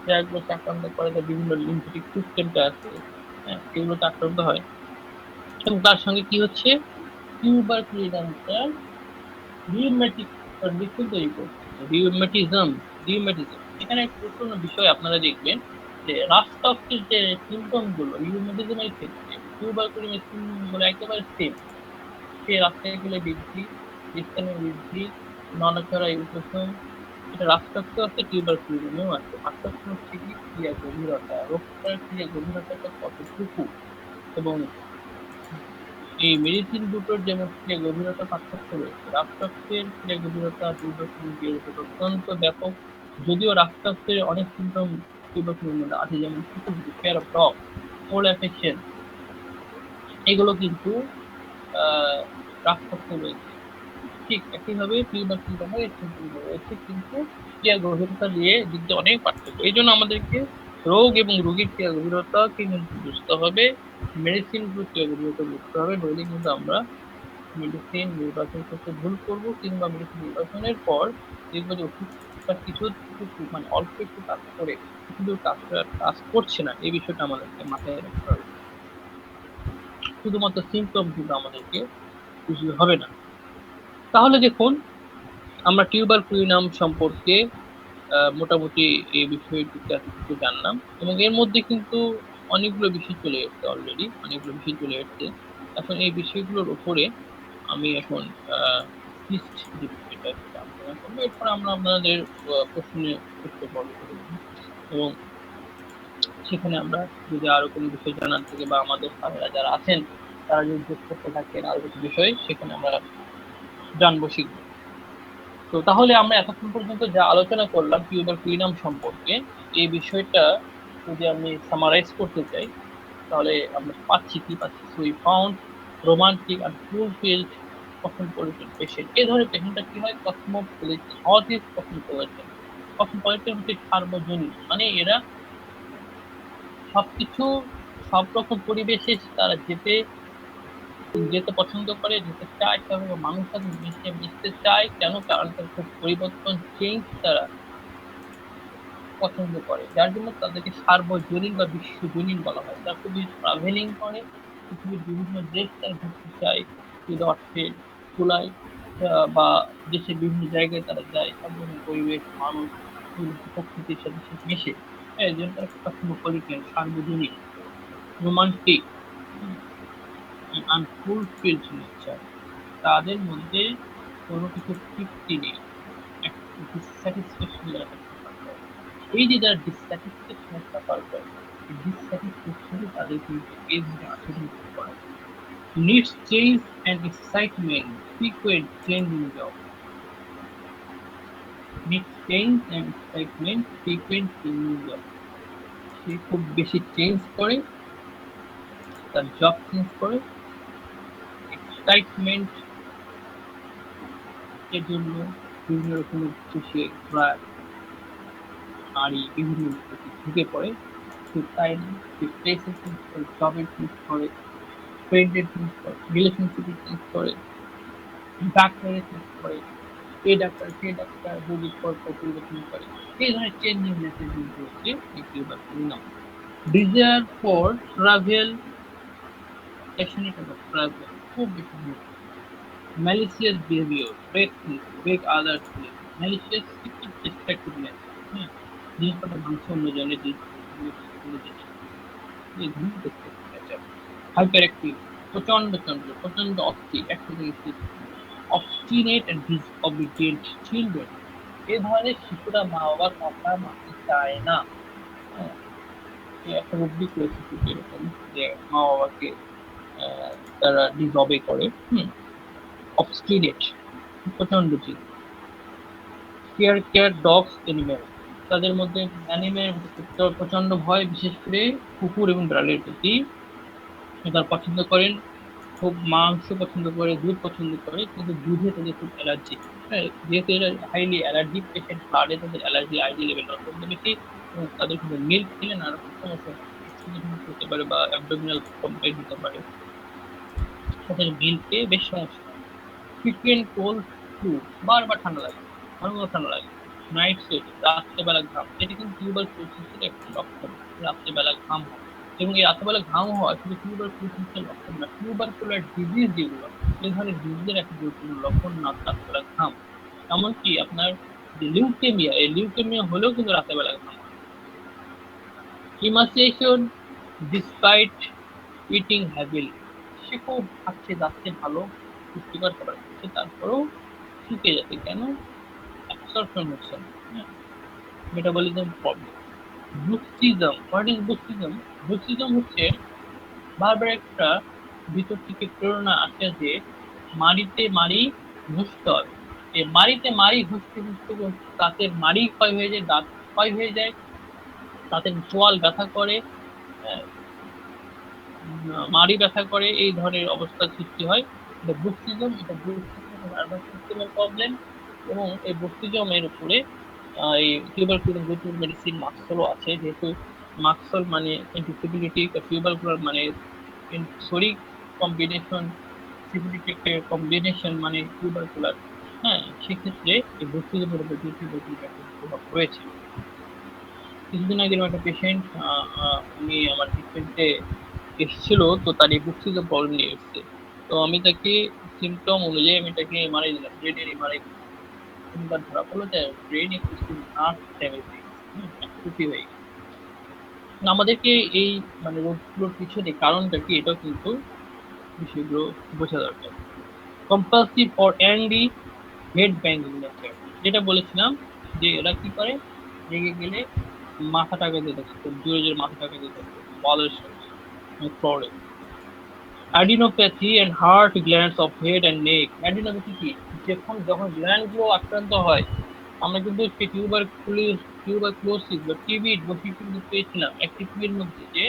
A: জায়গাগুলোতে আক্রান্ত করে, তার বিভিন্ন লিম্ফেটিক সিস্টেমটা আছে, হ্যাঁ, এগুলোতে আক্রান্ত হয়। এবং তার সঙ্গে কি হচ্ছে, টিউবারকুলিনামটা রিউমেটিক কন্ডিশন তৈরি করছে। রিউমেটিজম এখানে গুরুত্বপূর্ণ বিষয় আপনারা দেখবেন যে রাস্টকের যে সিমটম গুলো রিউমেটিজমের ক্ষেত্রে টিউবারকুলিনের সিমটম গুলো একেবারে সেম। সে রাস্তাগুলো বৃদ্ধি, ডিসকানের বৃদ্ধি, নড়াচড়া ইউপোশন, এটা রাষ্ট্রায়ত্ত আছে, টিউবারকুলিনেও আছে। পার্থক্য হচ্ছে কি ক্রিয়া গভীরতা, রোগটার ক্রিয়া গভীরতাটা কতটুকু, এবং এই মেডিসিন দুটোর যেমন ক্রিয়া গভীরতা পার্থক্য রয়েছে। রাষ্ট্রায়ত্তের ক্রিয়া গভীরতা টিউবারকুলিন ক্রিয়া গভীরতা অত্যন্ত ব্যাপক, যদিও রাষ্ট্রায়ত্তের অনেক সিমটম টিউবারকুলিনের আছে, যেমন fair of dog, cold affection, এগুলো কিন্তু রাষ্ট্রায়ত্তে রয়েছে। ঠিক একইভাবে টিউবারকুলিনের রয়েছে, কিন্তু ক্রিয়া গভীরতা দিয়ে দিক দিয়ে অনেক পার্থক্য। এই জন্য আমাদেরকে রোগ এবং রোগীর ক্রিয়া গভীরতাকে কিন্তু বুঝতে হবে, মেডিসিন গুলোর ক্রিয়া গভীরতা বুঝতে হবে, নইলে কিন্তু আমরা মেডিসিন নির্বাচন করতে ভুল করব, কিংবা মেডিসিন নির্বাচনের পর দেখবো যে ওষুধটা কিছু মানে অল্প একটু কাজ করে কিন্তু কাজ করছে না। এই বিষয়টা আমাদেরকে মাথায় রাখতে হবে। শুধুমাত্র সিমটম কিন্তু আমাদেরকে বুঝলে হবে না। তাহলে দেখুন, আমরা টিউবারকুলিনাম সম্পর্কে মোটামুটি এই বিষয়টিতে এতটুকু জানলাম, এবং এর মধ্যে কিন্তু অনেকগুলো বিষয় চলে এসছে, অলরেডি অনেকগুলো বিষয় চলে এসছে। এখন এই বিষয়গুলোর উপরে আমি এখন লিস্ট যে বিষয়টা সেটা আলোচনা করবো। এরপর আমরা আপনাদের প্রশ্নে উত্তর পর্ব করব, এবং সেখানে আমরা যদি আরো কোনো বিষয় জানার থেকে বা আমাদের স্যারেরা যারা আছেন তারা যদি যোগ করতে থাকেন আরো কিছু বিষয়, সেখানে আমরা জানবো, শিখবো। তো তাহলে আমরা এতক্ষণ পর্যন্ত যা আলোচনা করলাম টিউবারকুলিনাম সম্পর্কে, এই বিষয়টা যদি আমি সামারাইজ করতে চাই, তাহলে আমরা পাচ্ছি কি পাচ্ছি, so we found romantic and fulfilled cosmopolitan patient. এই ধরনের পেশেন্টটা কি হয়, cosmopolitan, what is cosmopolitan? Cosmopolitan হচ্ছে সার্বজনীন, মানে এরা সবকিছু সব রকম পরিবেশে তারা যেতে পছন্দ করে, যেতে চায়, এবং মানুষের সাথে মিশতে চায়। কেন? কারণ তারা খুব পরিবর্তন, চেঞ্জ তারা পছন্দ করে, যার জন্য তাদেরকে সার্বজনীন বা বিশ্বজনীন বলা হয়। তারা খুবই ট্রাভেলিং করে, পৃথিবীর বিভিন্ন দেশ তারা ঘুরতে চায়, যদি অর্থের তোলায় বা দেশের বিভিন্ন জায়গায় তারা যায়, সব ধরনের পরিবেশ, মানুষ, প্রকৃতির সাথে সে মিশে। এই জন্য তারা কসমোপলিটন, সার্বজনীন, রোমান্টিক, আনফুলফিলড নেচার। তাদের মধ্যে কোনো কিছু তৃপ্তি নেই, ডিসস্যাটিসফ্যাকশন এই যে যারা ডিসস্যাটিসফ্যাকশন সাফার করে, ডিসস্যাটিসফ্যাকশনই তাদের কিন্তু এই ধরনের আচরণ করে। Needs change and excitement, frequent change in job. Needs change and excitement, frequent change in job. সে খুব বেশি চেঞ্জ করে, তার জব চেঞ্জ করে, এক্সাইটমেন্ট এর জন্য বিভিন্ন রকমের খুশি ঘোরায়, নারী বিভিন্ন ঢুকে পড়ে। সে তাই না, সে প্লেসে চেঞ্জ করে, জবে চেঞ্জ করে, ফ্রেন্ডের চেঞ্জ করে, রিলেশনশিপে চেঞ্জ করে, ডাক্তারের চেঞ্জ করে, এ ডাক্তার সে ডাক্তার, রোগীর পর পরিবর্তন করে। এই ধরনের চেঞ্জিং নেচার কিন্তু হচ্ছে নাম। Desire for travel, passionate about travel, খুব বেশি malicious behavior, break things, break others things, malicious destructiveness, হ্যাঁ, জিনিসপত্র ভাঙছে অন্যজনের হাইপার অ্যাক্টিভ, প্রচন্ড চন্দ্র, প্রচন্ড অস্থির, একটা জিনিস obstinate and disobedient children, এই ধরনের শিশুরা মা বাবার কথা মানতে চায় না। একটা রুব্রিক রয়েছে এরকম, যে মা বাবাকে তারা ডিসঅবে করে, obstinate, প্রচন্ড চিন্তা। কেয়ার ডগস এনিম্যাল, তাদের মধ্যে অ্যানিমেলের প্রচন্ড ভয়, বিশেষ করে কুকুর এবং বিড়ালের প্রতি। তারা পছন্দ করেন, খুব মাংস পছন্দ করে, দুধ পছন্দ করে, কিন্তু দুধে তাদের খুব অ্যালার্জি। যেহেতু এরা হাইলি অ্যালার্জিক পেশেন্ট, ব্লাডে তাদের অ্যালার্জি আইডি লেভেল অত্যন্ত বেশি, এবং তাদের কিন্তু মিল্ক খেলে নানা রকম সমস্যা হতে পারে, বা অ্যাবডোমিনাল কমপ্লেন হতে পারে, তাদের মিল্কে বেশ সমস্যা। ফ্রিকুয়েন্ট কোল্ড ফ্লু, বারবার ঠান্ডা লাগে, ঘন ঘন ঠান্ডা লাগে। নাইট সোয়েট, রাত্রেবেলা ঘাম, এটি কিন্তু টিউবারকুলোসিসের একটা লক্ষণ, রাত্রেবেলা ঘাম হয়। এবং এই রাতেবেলা ঘাম হওয়া শুধু টিউবারকুলোসিসের লক্ষণ না, টিউবারকুলার ডিজিজ যেগুলো, এই ধরনের ডিজিজের একটা গুরুত্বপূর্ণ লক্ষণ না রাতেবেলা ঘাম। এমনকি আপনার যে লিউকেমিয়া, এই লিউকেমিয়া হলেও কিন্তু রাতেবেলা ঘাম হয়। ইমাসিয়েশন ডিসপাইট ইটিং হ্যাভিলি, সে খুব খাচ্ছে যাচ্ছে ভালো, পুষ্টিকর খাবার খাচ্ছে, তারপরেও শুকিয়ে যাচ্ছে কেন? অ্যাবসর্পশন হচ্ছে না, metabolism problem. Bruxism, what is bruxism? Bruxism হচ্ছে বারবার একটা ভিতর থেকে প্রেরণা আসে যে মাড়িতে মাড়ি ঘষতে হবে। এই মাড়িতে মাড়ি ঘষতে ঘষতে দাঁতের মাড়ি ক্ষয় হয়ে যায়, দাঁত ক্ষয় হয়ে যায়, দাঁতের চোয়াল ব্যথা করে, মাড়ি ব্যথা করে, এই ধরনের অবস্থার সৃষ্টি হয়। এটা ব্রুক্সিজম, এটা ব্রুক্সিজম নার্ভাস সিস্টেমের প্রবলেম। এবং এই ব্রুক্সিজমের উপরে এই টিউবারকুলার প্রচুর মেডিসিন মাক্সলও আছে, যেহেতু মাক্সল মানে ডিসেবিলিটি, টিউবারকুলার মানে সরি কম্বিনেশন, সিবিলিটি কম্বিনেশন মানে টিউবারকুলার। হ্যাঁ, সেক্ষেত্রে এই ব্রুক্সিজমের উপর প্রভাব রয়েছে। কিছুদিন আগে একটা পেশেন্ট, উনি আমার ট্রিটমেন্টে এসেছিল, তো তার এই বুকসিজম প্রবলেম নিয়ে এসছে। তো আমি তাকে সিমটম অনুযায়ী আমি তাকে এমআরআই দিলাম, ব্রেনের এমআরআই। তিনবার ধরা পড়লো যে ব্রেনে কিছু নার্ভ ড্যামেজ হয়ে গেছে, ক্ষতি হয়ে গেছে। আমাদেরকে এই মানে রোগগুলোর পিছনে কারণটা কি, এটাও কিন্তু বিষয়গুলো বোঝা দরকার। Compulsive or angry head banging nature, যেটা বলেছিলাম যে এরা কি করে, রেগে গেলে মাথা টাকা দিয়ে থাকে, খুব জোরে জোরে মাথা টাকা দিয়ে থাকে, বলের problem. Adenopathy and hard glands of head and neck. Adenopathy কি, যখন গ্ল্যান্ড গুলো আক্রান্ত হয়, আমরা কিন্তু সেই টিউবারকুলোসিস বা টিবির বৈশিষ্ট্য কিন্তু পেয়েছিলাম একটি টিবির মধ্যে, যে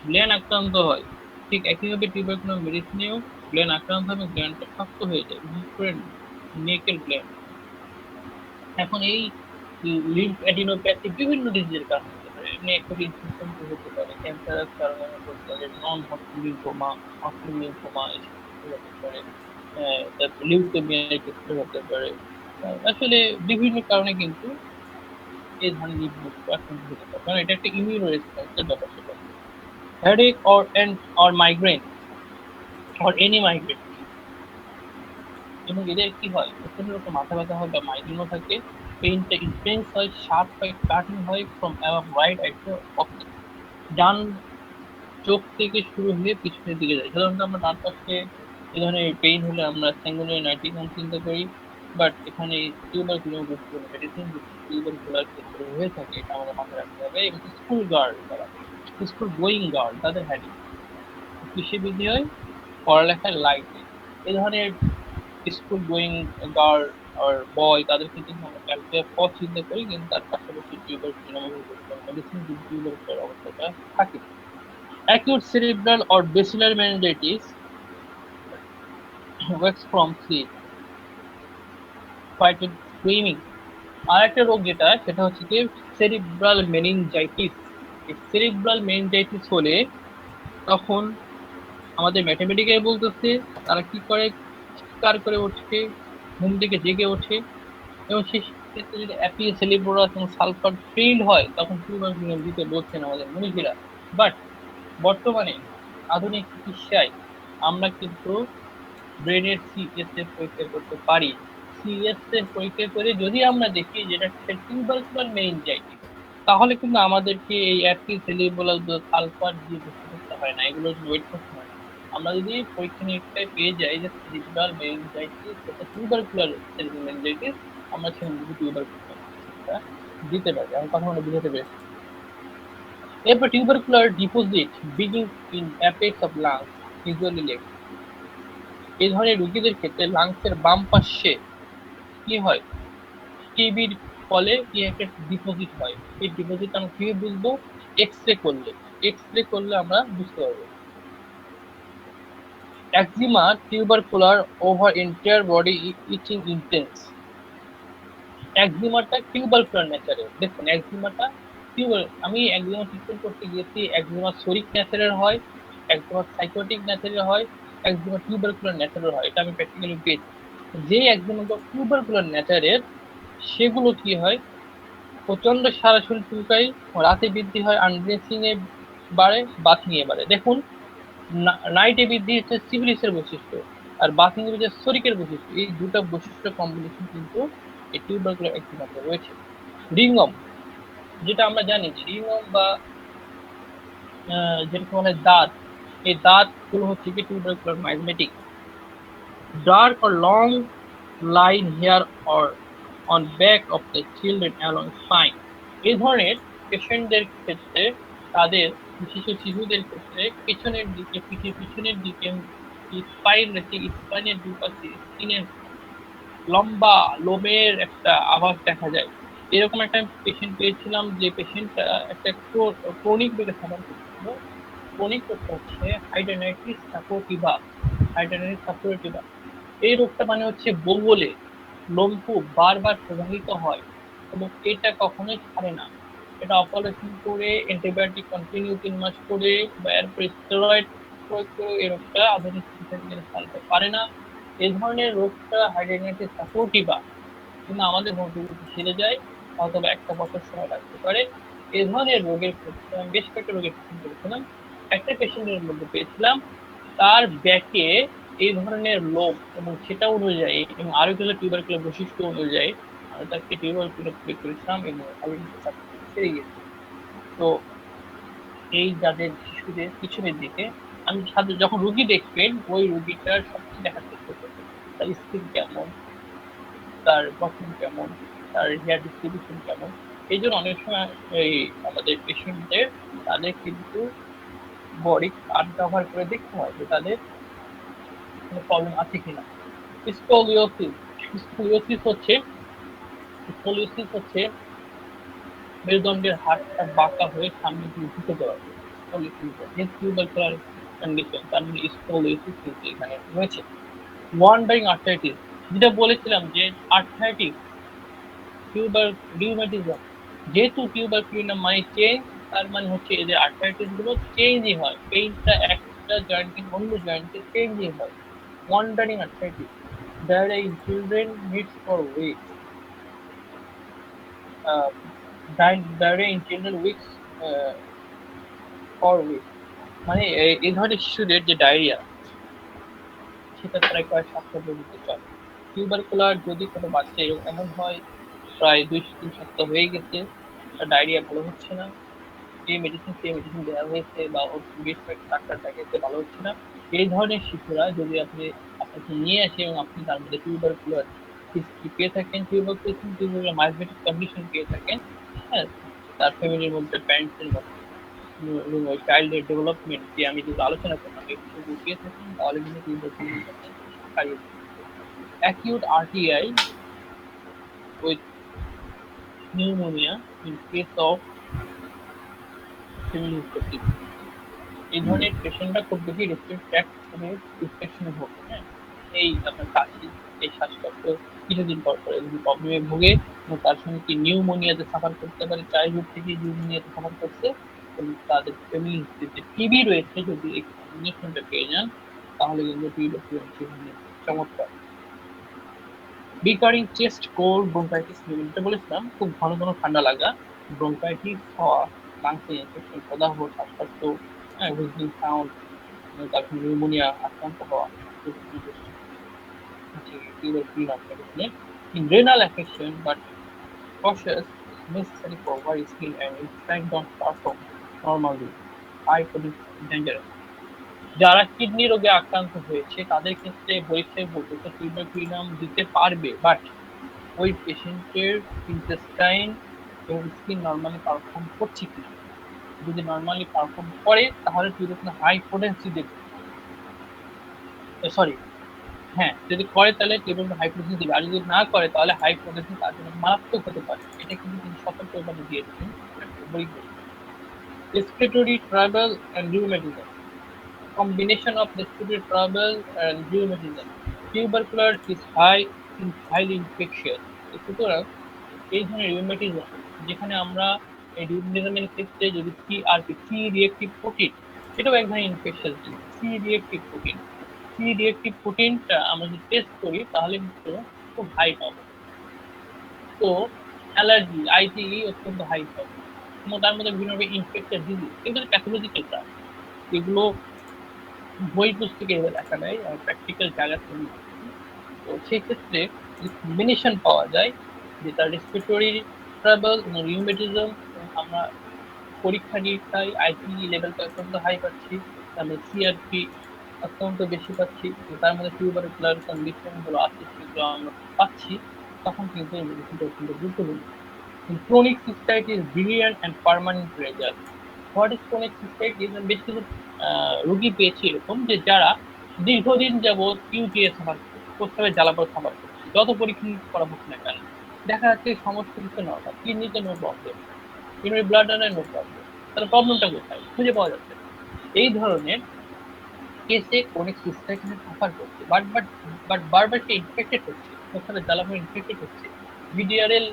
A: গ্ল্যান্ড আক্রান্ত হয়। ঠিক একইভাবে টিউবারকুলার মেডিসিনেও গ্ল্যান্ড আক্রান্ত হবে, গ্ল্যান্ডটা শক্ত হয়ে যায়, বিশেষ করে নেকের গ্ল্যান্ড। এখন এই লিম্ফ অ্যাডিনোপ্যাথি বিভিন্ন ডিজিজের কারণে হতে পারে, এমনি একটা ইনফেকশন হতে পারে, ক্যান্সারের কারণে হতে পারে, নন হটকিন লিম্ফোমা, হটকিন লিম্ফোমা হতে পারে, তারপর লিউকেমিয়ার ক্ষেত্রে হতে পারে। আসলে বিভিন্ন কারণে কিন্তু এই ধরনের লিম্ফোমা আক্রান্ত হতে পারে, কারণ এটা একটা ইমিউনো রেসপন্সের ব্যাপার সেটা। Headache or migraine or any migraine, এবং এদের কি হয়, প্রচন্ড রকম মাথা ব্যথা হয় বা মাইগ্রেনও থাকে, পেইনটা ইন্টেন্স হয়, শার্প হয়, কাটিং হয় from above right eye to optic, ডান চোখ থেকে শুরু হয়ে পিছনের দিকে যায়। সাধারণত আমরা ডান পাশে এই ধরনের পেইন হলে আমরা স্যাঙ্গুইনোলাইটিস চিন্তা করি, বাট এখানে টিউবারকুলার মেডিসিন টিউবারকুলার ক্ষেত্রে হয়ে থাকে, এটা আমাদের মাথায় রাখতে হবে। এবং স্কুল গার্ল, যারা স্কুল গোয়িং গার্ল, তাদের হেডেক, কিসে বৃদ্ধি হয়, পড়ালেখায় লাইট, এই ধরনের স্কুল গোয়িং গার্ল আর বয়, তাদের ক্ষেত্রে আমরা ক্যালকুলার চিন্তা করি, কিন্তু তার পাশাপাশি টিউবারকুলার মেডিসিন টিউবারকুলার অবস্থাটা থাকে। Acute cerebral or basilar meningitis wakes from sleep, fight with screaming. আর একটা রোগ যেটা, সেটা হচ্ছে কি সেরিব্রাল মেনিনজাইটিস। এই সেরিব্রাল মেনিনজাইটিস হলে তখন আমাদের ম্যাথমেটিক্যাল বলতেছে তারা কি করে, চিৎকার করে ওঠে, ঘুম থেকে জেগে ওঠে, এবং সেই ক্ষেত্রে যদি অ্যাপি সেলিব্রাস এবং সালফার ফিল্ড হয়, তখন টিউবারকুলার দিতে বলছেন আমাদের মনীষীরা। বাট বর্তমানে আধুনিক চিকিৎসায় আমরা কিন্তু ব্রেনের সিএসএফ পরীক্ষা করতে পারি। সিএসএফ পরীক্ষা করে যদি আমরা দেখি যেটা টিউবারকুলার মেনিনজাইটিস, তাহলে কিন্তু আমাদেরকে এই অ্যাপি সেলিব্রাস সালফার দিয়ে ভর্তি করতে হয় না, এগুলো ওয়েট করতে হয় না। আমরা যদি পরীক্ষা নিরীক্ষায় পেয়ে যাই যে সেরিব্রাল মেনিনজাইটিস, সেটা টিউবারকুলার মেনিনজাইটিস, আমরা সেখান থেকে টিউবারকুলার দিতে পারি। আমি কথা মনে বুঝাতে পেরেছি। এরপর tubercular deposit beginning in apex of lungs, usually left. এই ধরনের রোগীদের ক্ষেত্রে লাংসের বাম পাশে কি হয়, টিবির ফলে কি একটা ডিপোজিট হয়। এই ডিপোজিট আমরা কিভাবে বুঝবো, এক্স রে করলে আমরা বুঝতে পারবো। Eczema tubercular over entire body itching intense. একজিমাটা টিউবারকুলার নেচারের, দেখুন একজিমাটা আমি একজিমা ট্রিটমেন্ট করতে গিয়েছি, একজিমা সোরিক নেচারের হয়, একজিমা সাইকোটিক নেচারের হয়, একজিমা টিউবারকুলার নেচারের হয়, এটা আমি প্র্যাকটিক্যালি পেয়েছি। যে একজিমাগুলো টিউবারকুলার নেচারের, সেগুলো কি হয়, প্রচন্ড সারা শরীর চুলকায়, রাতে বৃদ্ধি হয়, আনড্রেসিং এ বাড়ে, বাথিংয়ে বাড়ে। দেখুন, নাইটে বৃদ্ধি হচ্ছে সিফিলিসের বৈশিষ্ট্য, আর বাথিং হচ্ছে স্তরিকের বৈশিষ্ট্য। এই দুটো বৈশিষ্ট্য কম্বিনেশন কিন্তু এই টিউবারকুলার একজিমাতে রয়েছে। রিংওয়ার্ম, যেটা আমরা জানি যে রিংওয়ার্ম বা যেটাকে বলে দাঁত, এই দাঁত গুলো হচ্ছে কি tubercular মাইজমেটিক। Dark or long line hair or on back of the children along spine. এই ধরনের পেশেন্টদের ক্ষেত্রে, তাদের শিশুদের ক্ষেত্রে পেছনের দিকে, পিঠের পিছনের দিকে স্পাইন রয়েছে, স্পাইনের দুপাশে স্কিনের লম্বা লোমের একটা আভাস দেখা যায়। এরকম একটা পেশেন্ট পেয়েছিলাম, যে পেশেন্টটা একটা ক্রনিক রোগে সাফার করছিল। ক্রনিক রোগটা হচ্ছে হাইড্রোনাইটিস সাপোর্টিভা। হাইড্রোনাইটিস সাপোর্টিভা এই রোগটা মানে হচ্ছে বগলে লোমকূপ বারবার প্রবাহিত হয় এবং এটা কখনোই ছাড়ে না। এটা অপারেশন করে, অ্যান্টিবায়োটিক কন্টিনিউ 3 মাস করে বা এরপরে স্টেরয়েড প্রয়োগ করে এই রোগটা আধুনিক চিকিৎসা থেকে ছাড়তে পারে না। এই ধরনের রোগটা হাইড্রোনাইটিস সাপোর্টিভা, কিন্তু আমাদের মধ্যে সেরে যায়, হয়তো 1 বছর সময় লাগতে পারে। এই ধরনের রোগের ক্ষেত্রে আমি বেশ কয়েকটা রোগের পেশেন্ট করেছিলাম। একটা পেশেন্টের মধ্যে পেয়েছিলাম তার ব্যাকে এই ধরনের লোম, এবং সেটা অনুযায়ী এবং আরো কিছু টিউবারকুলার বৈশিষ্ট্য অনুযায়ী আমি তাকে টিউবারকুলার প্রয়োগ করেছিলাম এবং সেরে গেছে। তো এই যাদের শিশুদের পিছনের দিকে, আমি যখন রুগী দেখবেন ওই রুগীটার সবচেয়ে দেখার চেষ্টা করবেন তার স্কিন কেমন, তার গঠন কেমন, তার হেয়ার ডিস্ট্রিবিউশন কেমন। এই জন্য অনেক সময় এই আমাদের পেশেন্টদের তাদের কিন্তু বডি কার্ড ব্যবহার করে দেখতে হয় যে তাদের কোনো প্রবলেম আছে কিনা। স্কোলিওসিস, স্কোলিওসিস হচ্ছে স্কোলিওসিস হচ্ছে মেরুদণ্ডের হাড়টা বাঁকা হয়ে সামনে দিয়ে ঝুঁকে যাওয়া। টিউবারকুলার কন্ডিশন, তার মানে স্কোলিওসিস কিন্তু এখানে রয়েছে। ওয়ান্ডারিং আর্থ্রাইটিস, যেটা বলেছিলাম যে আর্থ্রাইটিস রিউমাটিজম, যেহেতু টিউবারকুলিনাম মানে চেঞ্জ, তার মানে হচ্ছে এদের আর্থ্রাইটিস গুলো চেঞ্জই হয়, পেইনটা একটা জয়েন্ট থেকে অন্য জয়েন্টে চেঞ্জই হয়। Wandering arthritis, diarrhea in children needs for weeks, diarrhea in children weeks for weeks, মানে এই ধরনের শিশুদের যে ডায়রিয়া, সেটা প্রায় কয়েক সপ্তাহ পর্যন্ত চলে। টিউবারকুলার যদি কোনো বাচ্চা এমন হয় প্রায় 2-3 সপ্তাহ হয়ে গেছে, তার ডায়রিয়া ভালো হচ্ছে না, যে মেডিসিন দেওয়া হয়েছে বা ওর বেশ কয়েকটা ডাক্তার দেখাচ্ছে ভালো হচ্ছে না, এই ধরনের শিশুরা যদি আপনাকে নিয়ে আসে এবং আপনি তার মধ্যে টিউবারকুলার হিস্ট্রি পেয়ে থাকেন, টিউবারকুলার মাইজমেটিক কন্ডিশন পেয়ে থাকেন, হ্যাঁ, তার ফ্যামিলির মধ্যে প্যারেন্টসের মধ্যে চাইল্ডের ডেভেলপমেন্ট যে আমি যেগুলো আলোচনা করলাম এই বিষয়গুলো পেয়ে থাকেন, তাহলে কিন্তু টিউবারকুলার সারিয়ে acute RTI with pneumonia in case of family history। এই ধরনের পেশেন্টরা খুব বেশি রেসপিরেটরি ট্র্যাক্ট ইনফেকশনে ভোগে। হ্যাঁ, এই আপনার কাশি, এই শ্বাসকষ্ট কিছুদিন পর পর এগুলো প্রবলেমে ভোগে, এবং তার সঙ্গে কি নিউমোনিয়াতে সাফার করতে পারে, চাইল্ডহুড থেকে নিউমোনিয়াতে সাফার করছে, এবং তাদের ফ্যামিলি হিস্ট্রিতে টিবি রয়েছে, যদি এই কম্বিনেশনটা পেয়ে যান তাহলে কিন্তু টিউবারকুলার চমৎকার। রিকারিং চেস্ট কোল্ড ব্রঙ্কাইটিস, যেটা বলেছিলাম খুব ঘন ঘন ঠান্ডা লাগা, ব্রঙ্কাইটিস হওয়া, লাংসে ইনফেকশন, প্রদাহ, শ্বাসকষ্ট, হুইজলিং সাউন্ড, তারপর নিউমোনিয়া আক্রান্ত হওয়া, in renal affection, but cautious is necessary for where skin and intestine don't perform normally. High potency dangerous. যারা কিডনি রোগে আক্রান্ত হয়েছে তাদের ক্ষেত্রে পরীক্ষায় বলতেছে টিউবারকুলিনাম দিতে পারবে, বাট ওই পেশেন্টের ইন্টেস্টাইন এবং স্কিন নর্মালি পারফর্ম করছে কিনা। যদি নর্মালি পারফর্ম করে তাহলে টিউবারকুলিনাম হাই পোটেন্সি দেবে, সরি, হ্যাঁ, যদি করে তাহলে টিউবারকুলিনাম হাই পোটেন্সি দেবে, আর যদি না করে তাহলে হাই পোটেন্সি তার জন্য মারাত্মক হতে পারে। এটা কিন্তু তিনি সতর্কভাবে দিয়েছেন। Respiratory travel and rheumatism, combination of respiratory trouble and rheumatism. Tubercular is highly infectious. সুতরাং এই ধরনের রিউমেটিজম, যেখানে আমরা এই রিউমেটিজমের ক্ষেত্রে যদি সি রিয়েক্টিভ প্রোটিন, এটাও এক ধরনের ইনফেকশাস জিনিস। সি রিয়েক্টিভ প্রোটিনটা আমরা যদি টেস্ট করি তাহলে কিন্তু খুব হাই পাবো। তো অ্যালার্জি আইটিই অত্যন্ত হাই পাবো। এবং তার মধ্যে বিভিন্নভাবে ইনফেক্টেড ডিজিজ, এগুলো প্যাথোলজিক্যাল কাজ, এগুলো বই পুস্তকে এভাবে দেখা নেয় আর প্র্যাকটিক্যাল জায়গা থেকে। তো সেক্ষেত্রে কম্বিনেশন পাওয়া যায় যেটা রেসপিরেটরি ট্রাবল এবং রিউমেটিজম। আমরা পরীক্ষা নিরীক্ষায় আইপি লেভেলটা অত্যন্ত হাই পাচ্ছি, তাহলে সিআরপি অত্যন্ত বেশি পাচ্ছি, তার মধ্যে টিউবারকুলার কন্ডিশন গুলো আছে সেগুলো আমরা পাচ্ছি, তখন কিন্তু এই মেডিসিনটা অত্যন্ত গুরুত্বপূর্ণ। Chronic cystitis brilliant and permanent result. What is chronic cystitis? বেশ কিছু রোগী পেয়েছি এরকম যে যারা দীর্ঘদিন যাবৎ ইউটিএ সাফার করছে, প্রস্রাবে জ্বালাপড়া সাফার করছে, যত পরীক্ষা করা হোক না কেন দেখা যাচ্ছে সমস্ত কিছু নর্মাল, কিডনিতে নো প্রবলেম, কিডনির ব্লাড নো প্রবলেম, তাহলে প্রবলেমটা কোথায় খুঁজে পাওয়া যাচ্ছে। এই ধরনের কেসে ক্রনিক সিস্টাইটিসে সাফার করছে, বাট বাট বাট বারবার সে ইনফেক্টেড হচ্ছে, প্রস্রাবে জ্বালাপড়া ইনফেক্টেড হচ্ছে, ভিডিআরএল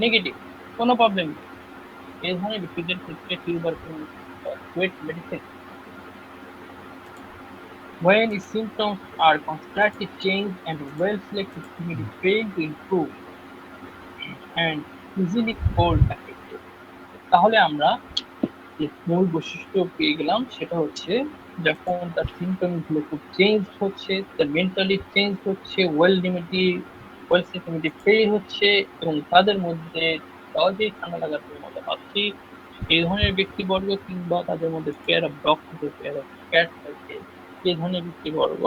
A: নেগেটিভ, কোনো প্রবলেম নেই। এই ধরনের ব্যক্তিদের ক্ষেত্রে tuberculosis weight medicine. When symptoms are constantly changed and well-selected immediate fail to improve and easily cold affected, তাহলে আমরা যে মূল বৈশিষ্ট্য পেয়ে গেলাম সেটা হচ্ছে যখন তার সিমটম গুলো খুব চেঞ্জ হচ্ছে, তার মেন্টালি চেঞ্জ হচ্ছে, ওয়েল সিস্টেমেটিক ফেল হচ্ছে এবং তাদের মধ্যে সহজেই ঠান্ডা লাগার প্রবণতা পাচ্ছি, এই ধরনের ব্যক্তিবর্গ কিংবা তাদের মধ্যে পেয়ার অফ ডগ থাকে, পেয়ার অফ ক্যাট থাকে, এই ধরনের ব্যক্তিবর্গ,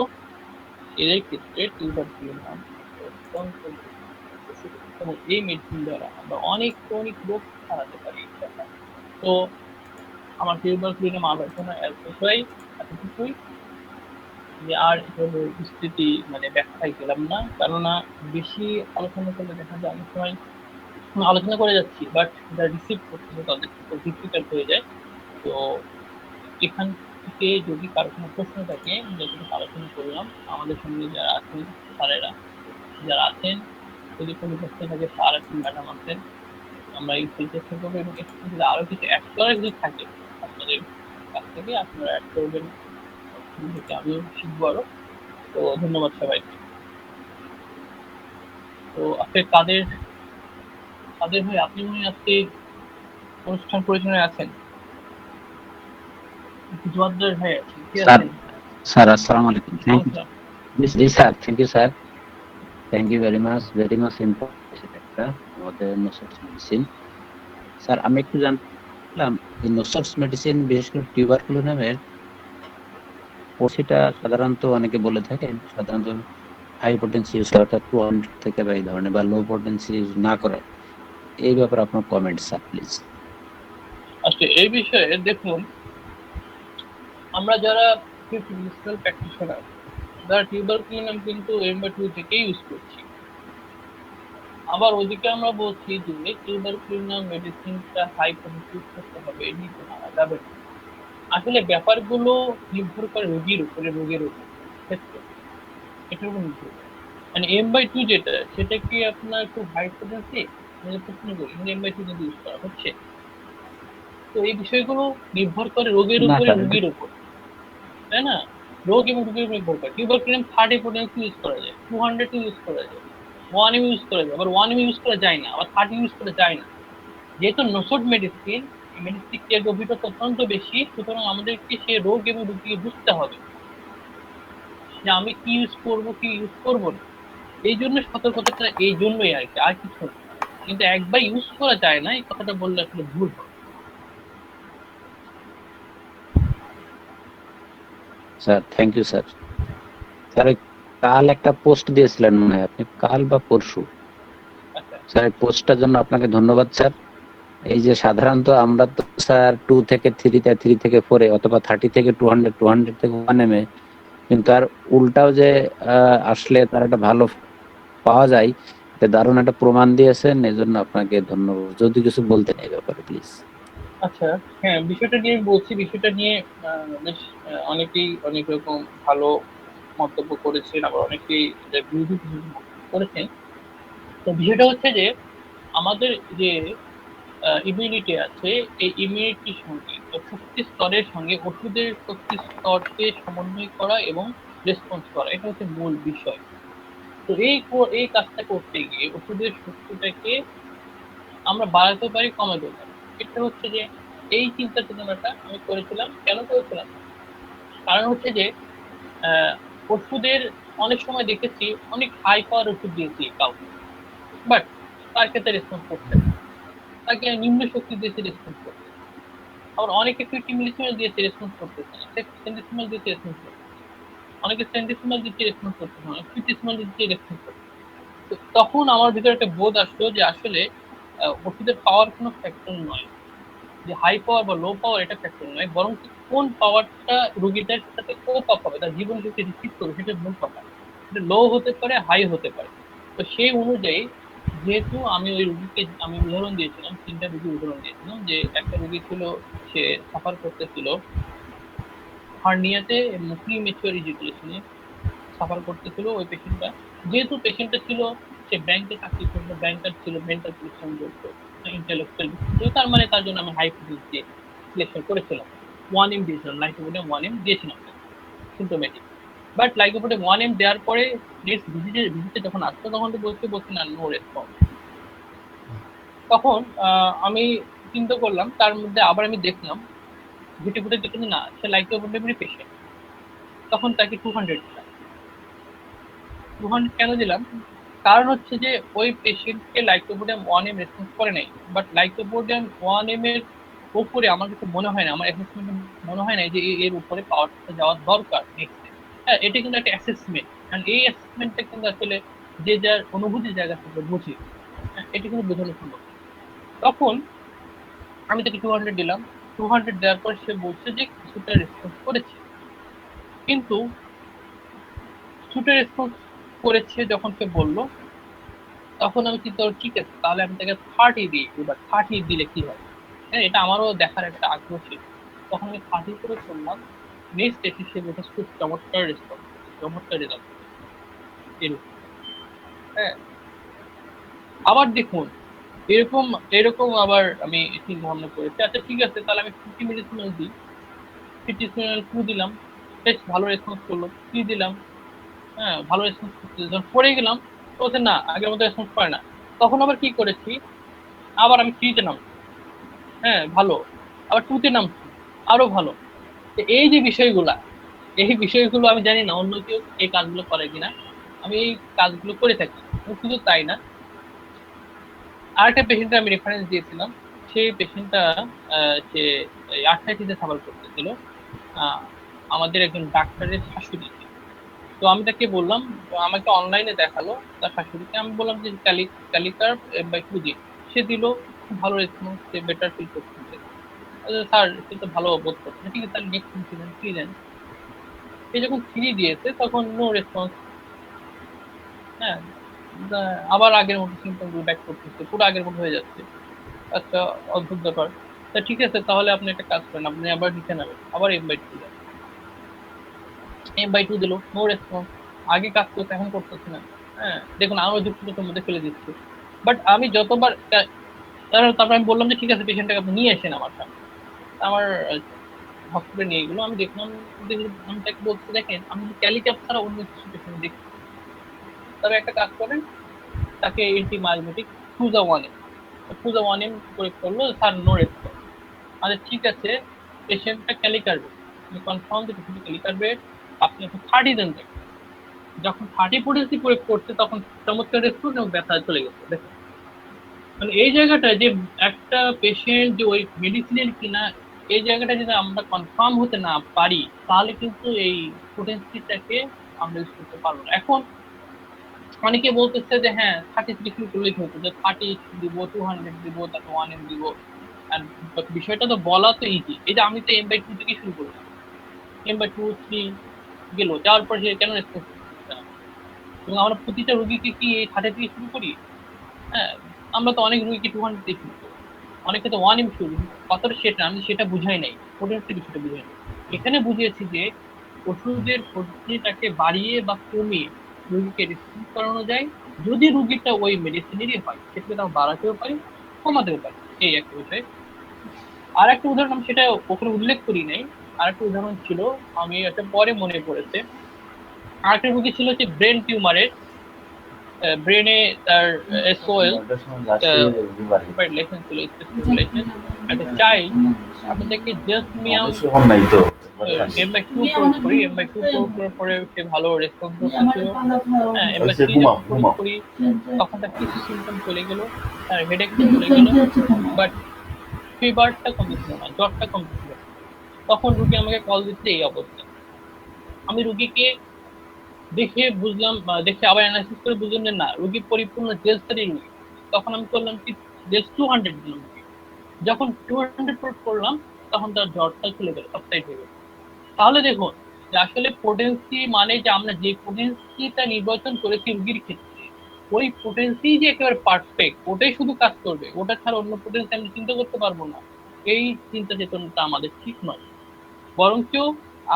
A: এদের ক্ষেত্রে টিউবারকুলোসিস অত্যন্ত এবং এই মেডিসিন দ্বারা আমরা অনেক অনেক রোগ সারাতে পারি। তো আমার টিউবারকুলোসিস আলোচনা এতটুকুই, যে আর এভাবে বিস্তৃতি মানে ব্যাখ্যায় গেলাম না, কেননা বেশি আলোচনা করলে দেখা যায় অনেক সময় আলোচনা করে যাচ্ছি বাট যারা রিসিভ করছে তাদের খুব ডিফিকাল্ট হয়ে যায়। তো এখান থেকে যদি কারো কোনো প্রশ্ন থাকে, যতটুকু আলোচনা করলাম, আমাদের সঙ্গে যারা আছেন স্যারেরা যারা আছেন, যদি কোনো প্রশ্ন থাকে স্যার আছেন, ম্যাডাম আছেন, আমরা এই চেষ্টা করবো এবং এর সাথে আরো কিছু অ্যাড করার যদি থাকে আপনাদের কাছ থেকে আপনারা অ্যাড করবেন, আমিও শিখবো আরো। তো ধন্যবাদ সবাইকে। তো আজকে কাদের কাদের ভাই আপনি মনে হয় আজকে অনুষ্ঠান পরিচালনায় আছেন? জোয়ারদার ভাই আছেন, কি আছেন?
C: স্যার আসসালামু আলাইকুম। Thank you. জি sir, thank you sir, thank you very much important একটা আমাদের নোসোর্স মেডিসিন। স্যার আমি একটু জানলাম এই নোসোর্স মেডিসিন বিশেষ করে টিউবারকুলোসিসের সেটা সাধারণত অনেকে বলে থাকেন সাধারণত হাই পোটেন্সি ইউজ করা 200 থেকে বা এই ধরনের বা লো পোটেন্সি ইউজ না করে, এই ব্যাপারে আপনার কমেন্ট স্যার প্লিজ।
A: আচ্ছা, এই বিষয়ে দেখুন, আমরা যারা ফিজিক্যাল প্র্যাকটিশনার যারা টিউবারকুলোসিস কিন্তু M/2 থেকে ইউজ করছি, আবার ওদিকে আমরা বলছি যে টিউবারকুলোসিস মেডিসিনটা হাই পোটেন্সি ইউজ করতে হবে, নিতে যাবে না। আসলে ব্যাপারগুলো নির্ভর করে রোগীর উপরে, রোগের উপর ক্ষেত্রে এটার উপর নির্ভর করে। মানে M/2 যেটা সেটা কি আপনার খুব হাই পোটেন্সি, প্রশ্ন করি M/2 কিন্তু ইউজ করা হচ্ছে। তো এই বিষয়গুলো নির্ভর করে রোগের উপরে, রোগীর উপর, তাই না? রোগ এবং রোগের উপর নির্ভর করে। টিউবারকুলোসিস 30 পোটেন্সি ইউজ করা যায়, 200 ইউজ করা যায়, 1 এম ইউজ করা যায়, আবার 1 এম ইউজ করা যায় না, আবার 30 ইউজ করা যায় না। যেহেতু নোসোড মেডিসিন, মেডিসিনের গভীরতা অত্যন্ত বেশি, সুতরাং আমাদেরকে সেই রোগ এবং রোগীকে বুঝতে হবে যে আমি কি ইউজ করবো, কি ইউজ করবো না। এই জন্য সতর্কতাটা এই জন্যই আর কি, আর কিছু না। কিন্তু একবার ইউজ করা যায় না এই কথাটা বললে আসলে ভুল হবে।
C: Sir thank you sir. Sir কাল একটা পোস্ট দিয়েছিলেন মনে হয় আপনি, কাল বা পরশু। স্যার পোস্টটার জন্য আপনাকে ধন্যবাদ স্যার। এই যে সাধারণত আমরা তো স্যার 2 থেকে 3 থেকে 4 অথবা 30 থেকে 200 থেকে 1 এম, কিন্তু আর উল্টাও যে আসলে তার একটা ভালো পাওয়া যায়, এটা দারুণ একটা প্রমাণ দিয়েছেন, এই জন্য আপনাকে ধন্যবাদ। যদি কিছু বলতেন এই ব্যাপারে প্লিজ।
A: আচ্ছা, হ্যাঁ, বিষয়টা নিয়ে বলছি। বিষয়টা নিয়ে বেশ অনেকেই অনেক রকম ভালো মন্তব্য করেছেন, আবার অনেকেই বিরোধী মন্তব্য করেছেন। তো বিষয়টা হচ্ছে যে আমাদের যে ইমিউনিটি আছে, এই ইমিউনিটির সঙ্গে শক্তি স্তরের সঙ্গে ওষুধের শক্তি স্তরকে সমন্বয় করা এবং রেসপন্স করা, এটা হচ্ছে মূল বিষয়। তো এই কাজটা করতে গিয়ে ওষুধের শক্তিটাকে আমরা বাড়াতে পারি, কমাতে পারি। এটা হচ্ছে যে এই চিন্তা চেতনাটা আমি করেছিলাম। কেন করেছিলাম? কারণ হচ্ছে যে ওষুধের অনেক সময় দেখেছি অনেক হাই পাওয়ার ওষুধ দিয়েছি কাউকে, বাট তার ক্ষেত্রে রেসপন্স করছে না। তাকে নিম্ন শক্তি দিয়েছে, রেসপন্স করছে। আবার অনেকে 50 মিলিসিমেল দিয়েছে, রেসপন্স করতেছে না। সেন্টিসিমাল দিয়েছে, রেসপন্স করছে। অনেকে সেন্টিসিমাল দিচ্ছে, রেসপন্স করতেছে না। 50 দিচ্ছে, রেসপন্স করছে। তো তখন আমার ভিতরে একটা বোধ আসলো যে আসলে ওষুধের পাওয়ার কোনো ফ্যাক্টর নয়, যে হাই পাওয়ার বা লো পাওয়ার এটা ফ্যাক্টর নয়, বরং কোন পাওয়ারটা রোগীটার সাথে কোপ আপ হবে, তার জীবন শক্তি রিসিভ করবে, সেটা মূল কথা। এটা লো হতে পারে, হাই হতে পারে। তো সেই অনুযায়ী যেহেতু আমি ওই রুগীকে আমি উদাহরণ দিয়েছিলাম, 3টা রুগী উদাহরণ দিয়েছিলাম, যে একটা রুগী ছিল, সে সাফার করতেছিল হার্নিয়াতে প্রিমেচুয়ার ইজাকুলেশনে সাফার করতেছিল ওই পেশেন্টটা। যেহেতু পেশেন্টটা ছিল, সে ব্যাংকে চাকরি করতো, ব্যাংকার ছিল, মেন্টাল পরিশ্রম করতো, ইন্টেলেকচুয়াল, তার মানে তার জন্য আমি হাই ফ্রিকুয়েন্সি সিলেকশন করেছিলাম। 1M দিয়েছিলাম, লাইকোপোডিয়াম 1M দিয়েছিলাম সিম্পটোমেটিক। বাট লাইকোপোডিয়াম 1M দেওয়ার পরে নেক্সট ভিজিটে যখন আসতো, তখন তো বলছে না, নো রেসপন্স। তখন আমি চিন্তা করলাম, তার মধ্যে আবার আমি দেখলাম ঘুটে ঘুটে দেখলাম না, সে লাইকোপোডিয়ামের পেশেন্ট। তখন তাকে 200 দিলাম। 200 কেন দিলাম? কারণ হচ্ছে যে ওই পেশেন্টকে লাইকোপোডিয়াম 1M রেসপন্স করে নাই, বাট লাইকোপোডিয়াম 1M এর উপরে আমার কাছে মনে হয় না, আমার অ্যাসেসমেন্টে মনে হয় না যে এর উপরে পাওয়ারটা যাওয়া দরকার নেক্সট। হ্যাঁ, এটা কিন্তু একটা অ্যাসেসমেন্ট, কারণ এই অ্যাসেসমেন্টটা কিন্তু আসলে যে যার অনুভূতির জায়গা থেকে বুঝি। হ্যাঁ, এটা কিন্তু বোঝানো সম্ভব। তখন আমি তাকে 200 দিলাম। 200 দেওয়ার পর সে বলছে যে কিছুটা রেসপন্স করেছে, কিন্তু কিছুটা রেসপন্স করেছে যখন সে বললো, তখন আমি চিন্তা করি ঠিক আছে, তাহলে আমি তাকে 30 দিই। এবার 30 দিলে কি হয়, হ্যাঁ, এটা আমারও দেখার একটা আগ্রহ ছিল। তখন আমি 30 করে করলাম। নেক্সট এসে সে বলছে খুব চমৎকার রেসপন্স, চমৎকার রেজাল্ট এরকম। হ্যাঁ, আবার দেখুন, এরকম এরকম আবার আমি চিন্তা ভাবনা করেছি, আচ্ছা ঠিক আছে, তাহলে আমি 50 মিলিসিমেল দিই। 50 মিলিসিমেল 2 দিলাম, বেশ ভালো রেসপন্স করলো। 3 দিলাম, হ্যাঁ, ভালো রেসপন্স করতে। যখন পড়ে গেলাম, বলছে না, আগের মতো রেসপন্স করে না। তখন আবার কি করেছি, আবার আমি 3 তে নাম, হ্যাঁ ভালো, আবার 2 তে নামছি, আরো ভালো। এই যে বিষয়গুলা, এই বিষয়গুলো আমি জানি না অন্য কেউ এই কাজগুলো করে কিনা, আমি এই কাজগুলো করে থাকি। শুধু তাই না, আরেকটা পেশেন্টে আমি রেফারেন্স দিয়েছিলাম। সেই পেশেন্টটা সে আর্থ্রাইটিসে সাফার করতেছিল, আমাদের একজন ডাক্তারের শাশুড়ি। তো আমি তাকে বললাম, আমাকে অনলাইনে দেখালো তার শাশুড়িকে। আমি বললাম যে ক্যালিকার বা খুঁজি। সে দিল, খুব ভালো রেসপন্স, সে বেটার ফিল করতেছে। স্যার, সে তো ভালো বোধ করছে, ঠিক আছে তাহলে নেক্সট ইনসিডেন্ট 3 দেন। সে যখন 3 দিয়েছে, তখন নো রেসপন্স। হ্যাঁ, আবার আগের মতো সিমটম গুলো ব্যাক করতেছে, পুরো আগের মতো হয়ে যাচ্ছে। আচ্ছা, অদ্ভুত ব্যাপার। তা ঠিক আছে, তাহলে আপনি একটা কাজ করেন, আপনি আবার নিচে নামেন, আবার M/2 দেন। M/2 দিল, নো রেসপন্স। আগে কাজ করতে, এখন করতেছে না। হ্যাঁ, দেখুন আরো যুক্তির মধ্যে ফেলে দিচ্ছে। বাট আমি যতবার তারপর আমি বললাম যে ঠিক আছে, পেশেন্টটাকে আপনি নিয়ে আসেন আমার সামনে। আমার হসপিটালে নিয়ে গেলো। আমি দেখলাম, আমি তাকে বলতে, দেখেন আমি ক্যালিক্যাপ ছাড়া অন্য কিছু পেশেন্ট দেখি, তবে একটা কাজ করেন, তাকে এন্টিমায়োটিক ফুজা 1M করে করলো। Sir, no response. আচ্ছা ঠিক আছে, পেশেন্টটা ক্যালিকারবে, আমি কনফার্ম যে পেশেন্ট ক্যালিকারবে, আপনি এখন 30 দেন তাকে। যখন 30 পরিস্থিতি প্রয়োগ করছে, তখন চমৎকার রেসপন্স এবং ব্যথা চলে গেছে। দেখুন, মানে এই জায়গাটা যে একটা পেশেন্ট যে ওই মেডিসিনের কিনা, এই জায়গাটা যদি আমরা কনফার্ম হতে না পারি, তাহলে কিন্তু এই পোটেন্সিটাকে আমরা ইউজ করতে পারবো না। এখন অনেকে বলতেছে যে হ্যাঁ, 33 শুরু করলেই হতো, যে 30 দিব, 200 দিব, তারপর 1M দিব। আর বিষয়টা তো বলা তো ইজি, এই যে আমি তো M/2 থেকে শুরু করলাম, M/2 3 গেল, যাওয়ার পর সে কেন রেসপন্স করছে না? এবং আমরা প্রতিটা রোগীকে কি এই 30 থেকে শুরু করি? হ্যাঁ, আমরা তো অনেক রোগীকে 200 থেকে শুরু করি, অনেকে তো 1M শুরু। কথাটা সেটা, আমি সেটা বুঝাই নাই, পোটেন্সি বিষয়টা বুঝাই নাই। এখানে বুঝিয়েছি যে ওষুধের পদ্ধতিটাকে বাড়িয়ে বা কমিয়ে রোগীকে রেসপন্স করানো যায়। যদি রোগীটা ওই মেডিসিনেরই হয়, সেক্ষেত্রে আমরা বাড়াতেও পারি, কমাতেও পারি। এই একটা বিষয়। আর একটা উদাহরণ আমি সেটা ওখানে উল্লেখ করি নাই, আর একটা উদাহরণ ছিল, আমি একটা পরে মনে পড়েছে। আরেকটা রোগী ছিল যে ব্রেন টিউমারের ব্রেনে তার SOL লেখেন ছিল স্পেসিফিক একটা চাইল্ড আমি তাকে জাস্ট মিয়াও M/2 প্রয়োগ করি, M/2 প্রয়োগ করার পরে সে ভালো রেসপন্স করতেছিল। হ্যাঁ, M/3 যখন প্রয়োগ করি তখন তার কিছু সিমটম চলে গেল, তার হেডেকটা চলে গেল, বাট ফিভারটা কমছিল না, জ্বরটা কমছিল না। তখন রুগী আমাকে কল দিচ্ছে এই অবস্থা। আমি রুগীকে দেখে বুঝলাম, দেখে আবার অ্যানালাইসিস করে বুঝলাম যে না, রুগী পরিপূর্ণ জেলসারি রুগী। তখন আমি করলাম কি জেলস 200 দিলাম। যখন 200 প্রয়োগ করলাম তখন তার জ্বরটা চলে গেল, সাবসাইড হয়ে গেল। তাহলে দেখুন যে আসলে পোটেন্সি মানে যে আমরা যে পোটেন্সিটা নির্বাচন করেছি রুগীর ক্ষেত্রে, ওই পোটেন্সি যে একেবারে পারফেক্ট ওটাই শুধু কাজ করবে, ওটা ছাড়া অন্য পোটেন্সি আমরা চিন্তা করতে পারবো না, এই চিন্তা চেতনাটা আমাদের ঠিক নয়। বরঞ্চ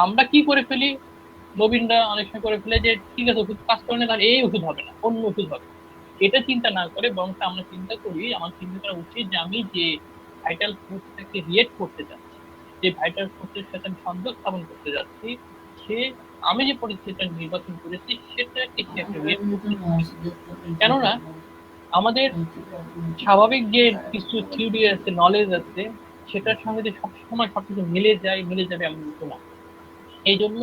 A: আমরা কি করে ফেলি, নবীনরা অনেক সময় করে ফেলে যে ঠিক আছে ওষুধ কাজ করে না, তাহলে এই ওষুধ হবে না, অন্য ওষুধ হবে। এটা চিন্তা না করে বরং আমরা চিন্তা করি, আমার চিন্তা করা উচিত যে আমি যে ভাইটাল ফোর্সটাকে রিয়েক্ট করতে যাচ্ছি, যে ভাইটাল ফোর্সের সাথে আমি সংযোগ স্থাপন করতে যাচ্ছি, সে আমি যে পরিস্থিতিটা নির্বাচন করেছি সেটাকে সে একটা রিয়েক্ট করতে যাচ্ছে। কেননা আমাদের স্বাভাবিক যে কিছু থিওরি আছে, নলেজ আছে, সেটার সঙ্গে যে সবসময় সবকিছু মিলে যাবে এমন কিছু না। এই জন্য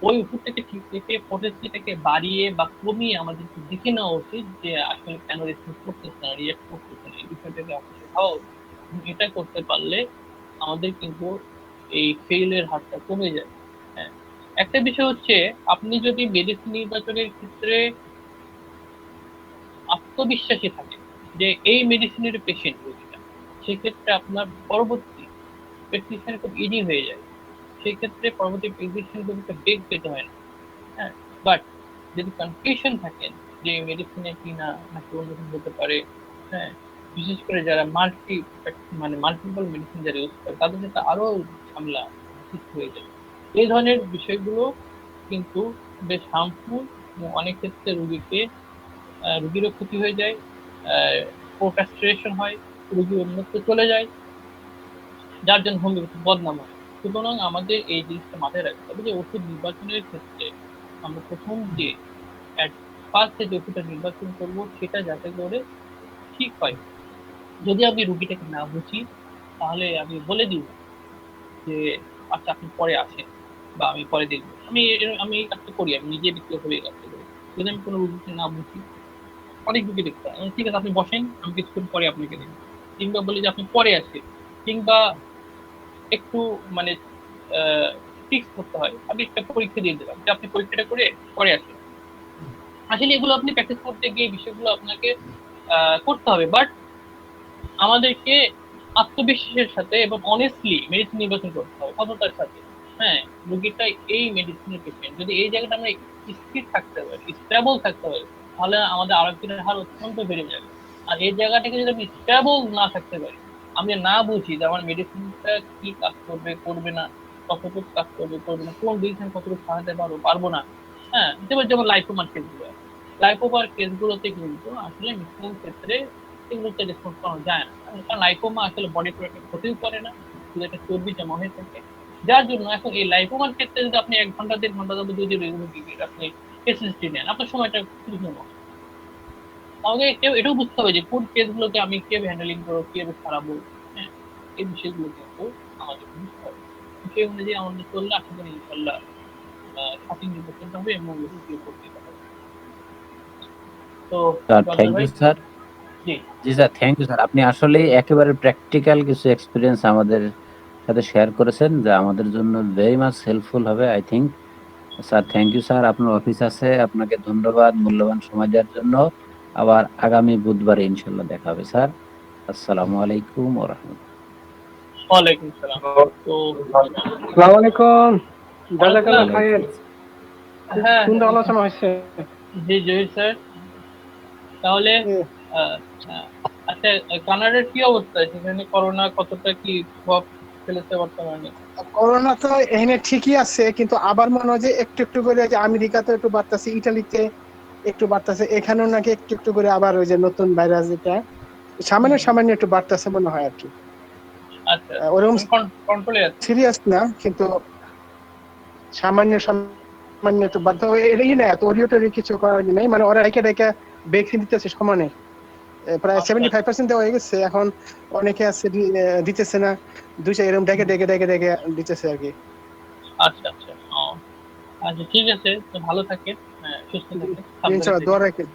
A: ওই ওষুধটাকে ঠিক রেখে পোটেন্সিটাকে বাড়িয়ে বা কমিয়ে আমাদেরকে দেখে নেওয়া উচিত যে আসলে কেন রেসপন্স করতেছে না, রিয়াক্ট করতেছে না, এই বিষয়টাকে অবশ্যই ভাবা উচিত। এটা করতে পারলে আমাদের কিন্তু এই ফেইলের হারটা কমে যায়। হ্যাঁ, একটা বিষয় হচ্ছে আপনি যদি মেডিসিন নির্বাচনের ক্ষেত্রে আত্মবিশ্বাসী থাকে যে এই মেডিসিনের পেশেন্ট রোগীটা, সেক্ষেত্রে আপনার পরবর্তী প্রেসক্রিপশন খুব ইজি হয়ে যায়, সেক্ষেত্রে পরবর্তী প্রেসক্রিপশন খুব একটা বেগ পেতে হয় না। হ্যাঁ, বাট যদি কনফিউশন থাকেন যে মেডিসিনে কি না নাকি অন্য কিছু হতে পারে, হ্যাঁ, বিশেষ করে যারা মাল্টিপল মেডিসিন যারা ইউজ করে তাদের সাথে আরো ঝামেলা সৃষ্টি হয়ে যায়। এই ধরনের বিষয়গুলো কিন্তু বেশ হার্মফুল, অনেক ক্ষেত্রে রুগীরও ক্ষতি হয়ে যায়, প্রোক্রাস্টিনেশন হয়, রুগী অন্যত্র চলে যায়, যার জন্য হোমিওপ্যাথি বদনাম হয়। সুতরাং আমাদের এই জিনিসটা মাথায় রাখতে হবে যে ওষুধ নির্বাচনের ক্ষেত্রে আমরা প্রথম যে ফার্স্টে যে ওষুধটা নির্বাচন করব সেটা যাতে করে ঠিক হয়। যদি আমি রুগীটাকে না বুঝি তাহলে আমি বলে দিব যে আচ্ছা আপনি পরে আসেন বা আমি পরে দেখব। আমি এই কাজটা করি, আমি নিজে ব্যক্তিগতভাবে এই কাজটা করি। যদি আমি কোনো রুগীকে না বুঝি, অনেক রুগী দেখতে হয়, ঠিক আছে আপনি বসেন, আমি কিছুক্ষণ পরে আপনাকে দেখব, কিংবা বলি যে আপনি পরে আসেন, কিংবা একটু মানে ফিক্স করতে হয়, আমি একটা পরীক্ষা দিয়ে দিলাম যে আপনি পরীক্ষাটা করে পরে আসেন। আসলে এগুলো আপনি প্র্যাকটিস করতে গিয়ে বিষয়গুলো আপনাকে করতে হবে, বাট আমাদেরকে আত্মবিশ্বাসের সাথে এবং অনেস্টলি মেডিসিন নির্বাচন করতে হবে, সততার সাথে। হ্যাঁ, রোগীটা এই মেডিসিনের পেশেন্ট, যদি এই জায়গাটা আমরা স্থির থাকতে পারি, স্টেবল থাকতে পারি, তাহলে আমাদের আরোগ্যের হার অত্যন্ত বেড়ে যাবে। আর এই জায়গাটাকে যদি আমি স্টেবল না থাকতে পারি, আমি না বুঝি যে আমার মেডিসিনটা কি কাজ করবে করবে না, কতটুকু কাজ করবে করবে না, কোন মেডিসিন কতটুকু সাজাতে পারবো না। হ্যাঁ, যেমন লাইপোমার কেসগুলো, লাইপোমার কেসগুলোতে কিন্তু আসলে ম্যাক্সিমাম ক্ষেত্রে এগুলোতে রেসপন্স করা যায় না, কারণ লাইপোমা আসলে বডি প্রোডাক্টের ক্ষতিও করে না, শুধু একটা চর্বি জমা হয়ে থাকে। যার জন্য এখন এই লাইপোমার ক্ষেত্রে যদি আপনি 1 ঘন্টা 1.5 ঘন্টা যাবো যদি আপনি এসএসটি নেন, আপনার সময়টা খুবই কম। আমাকে কেউ এটাও বুঝতে হবে যে কোন কেসগুলোকে আমি কিভাবে হ্যান্ডেলিং করবো, কিভাবে সারাবো। হ্যাঁ, এই বিষয়গুলো কিন্তু আমাদের বুঝতে হবে। সেই অনুযায়ী আমাদের চললে আশা করি ইনশাল্লাহ সঠিক নির্বাচন হবে এবং করতে হবে। তো
C: থ্যাংক ইউ স্যার। জি স্যার, থ্যাংক ইউ স্যার। আপনি আসলে একেবারে প্র্যাকটিক্যাল কিছু এক্সপিরিয়েন্স আমাদের সাথে শেয়ার করেছেন যা আমাদের জন্য ভেরি মাচ হেল্পফুল হবে I think. Sir thank you sir, আপনার অফিস আছে, আপনাকে ধন্যবাদ মূল্যবান সময় দেওয়ার জন্য। আবার আগামী বুধবারে ইনশাল্লাহ দেখা হবে স্যার। আসসালামু আলাইকুম ওয়া রাহমাতুল্লাহ।
A: ওয়ালাইকুম আসসালাম। তো
D: আসসালামু আলাইকুম, জাযাকাল্লাহ খায়ের।
A: হ্যাঁ,
D: সুন্দর আলোচনা হয়েছে।
A: জি জহির স্যার। তাহলে আচ্ছা, কানাডার কি অবস্থা, সেখানে করোনা কতটা কি প্রভাব ফেলেছে বর্তমানে?
D: করোনা তো এখানে ঠিকই আছে, কিন্তু আবার মনে হয় যে একটু একটু করে, যে আমেরিকাতে একটু বাড়তেছে, ইটালিতে একটু বাড়তেছে, এখানেও নাকি একটু একটু করে আবার ওই যে নতুন ভাইরাস যেটা সামান্য সামান্য একটু বাড়তেছে মনে হয় আর কি।
A: আচ্ছা,
D: ওরকম
A: কন্ট্রোলে আছে,
D: সিরিয়াস না, কিন্তু সামান্য সামান্য একটু বাধ্য হয়ে এটাই না, এত অডিও টডিও কিছু করার নেই, মানে ওরা রেখে রেখে ভ্যাকসিন দিতেছে সমানে। প্রায়
A: আচ্ছা।
D: 75% দেওয়া হয়ে গেছে, এখন অনেকে আছে দিতেছে না, দুইটা এরকম ডেকে ডেকে ডেকে ডেকে দিতেছে আর কি।
A: আচ্ছা আচ্ছা, ও আচ্ছা, ঠিক আছে, তো ভালো থাকে, সুস্থ থাকে, সাবধানে
D: ইনশাআল্লাহ
A: থেকে।
D: দোয়া রাখেন।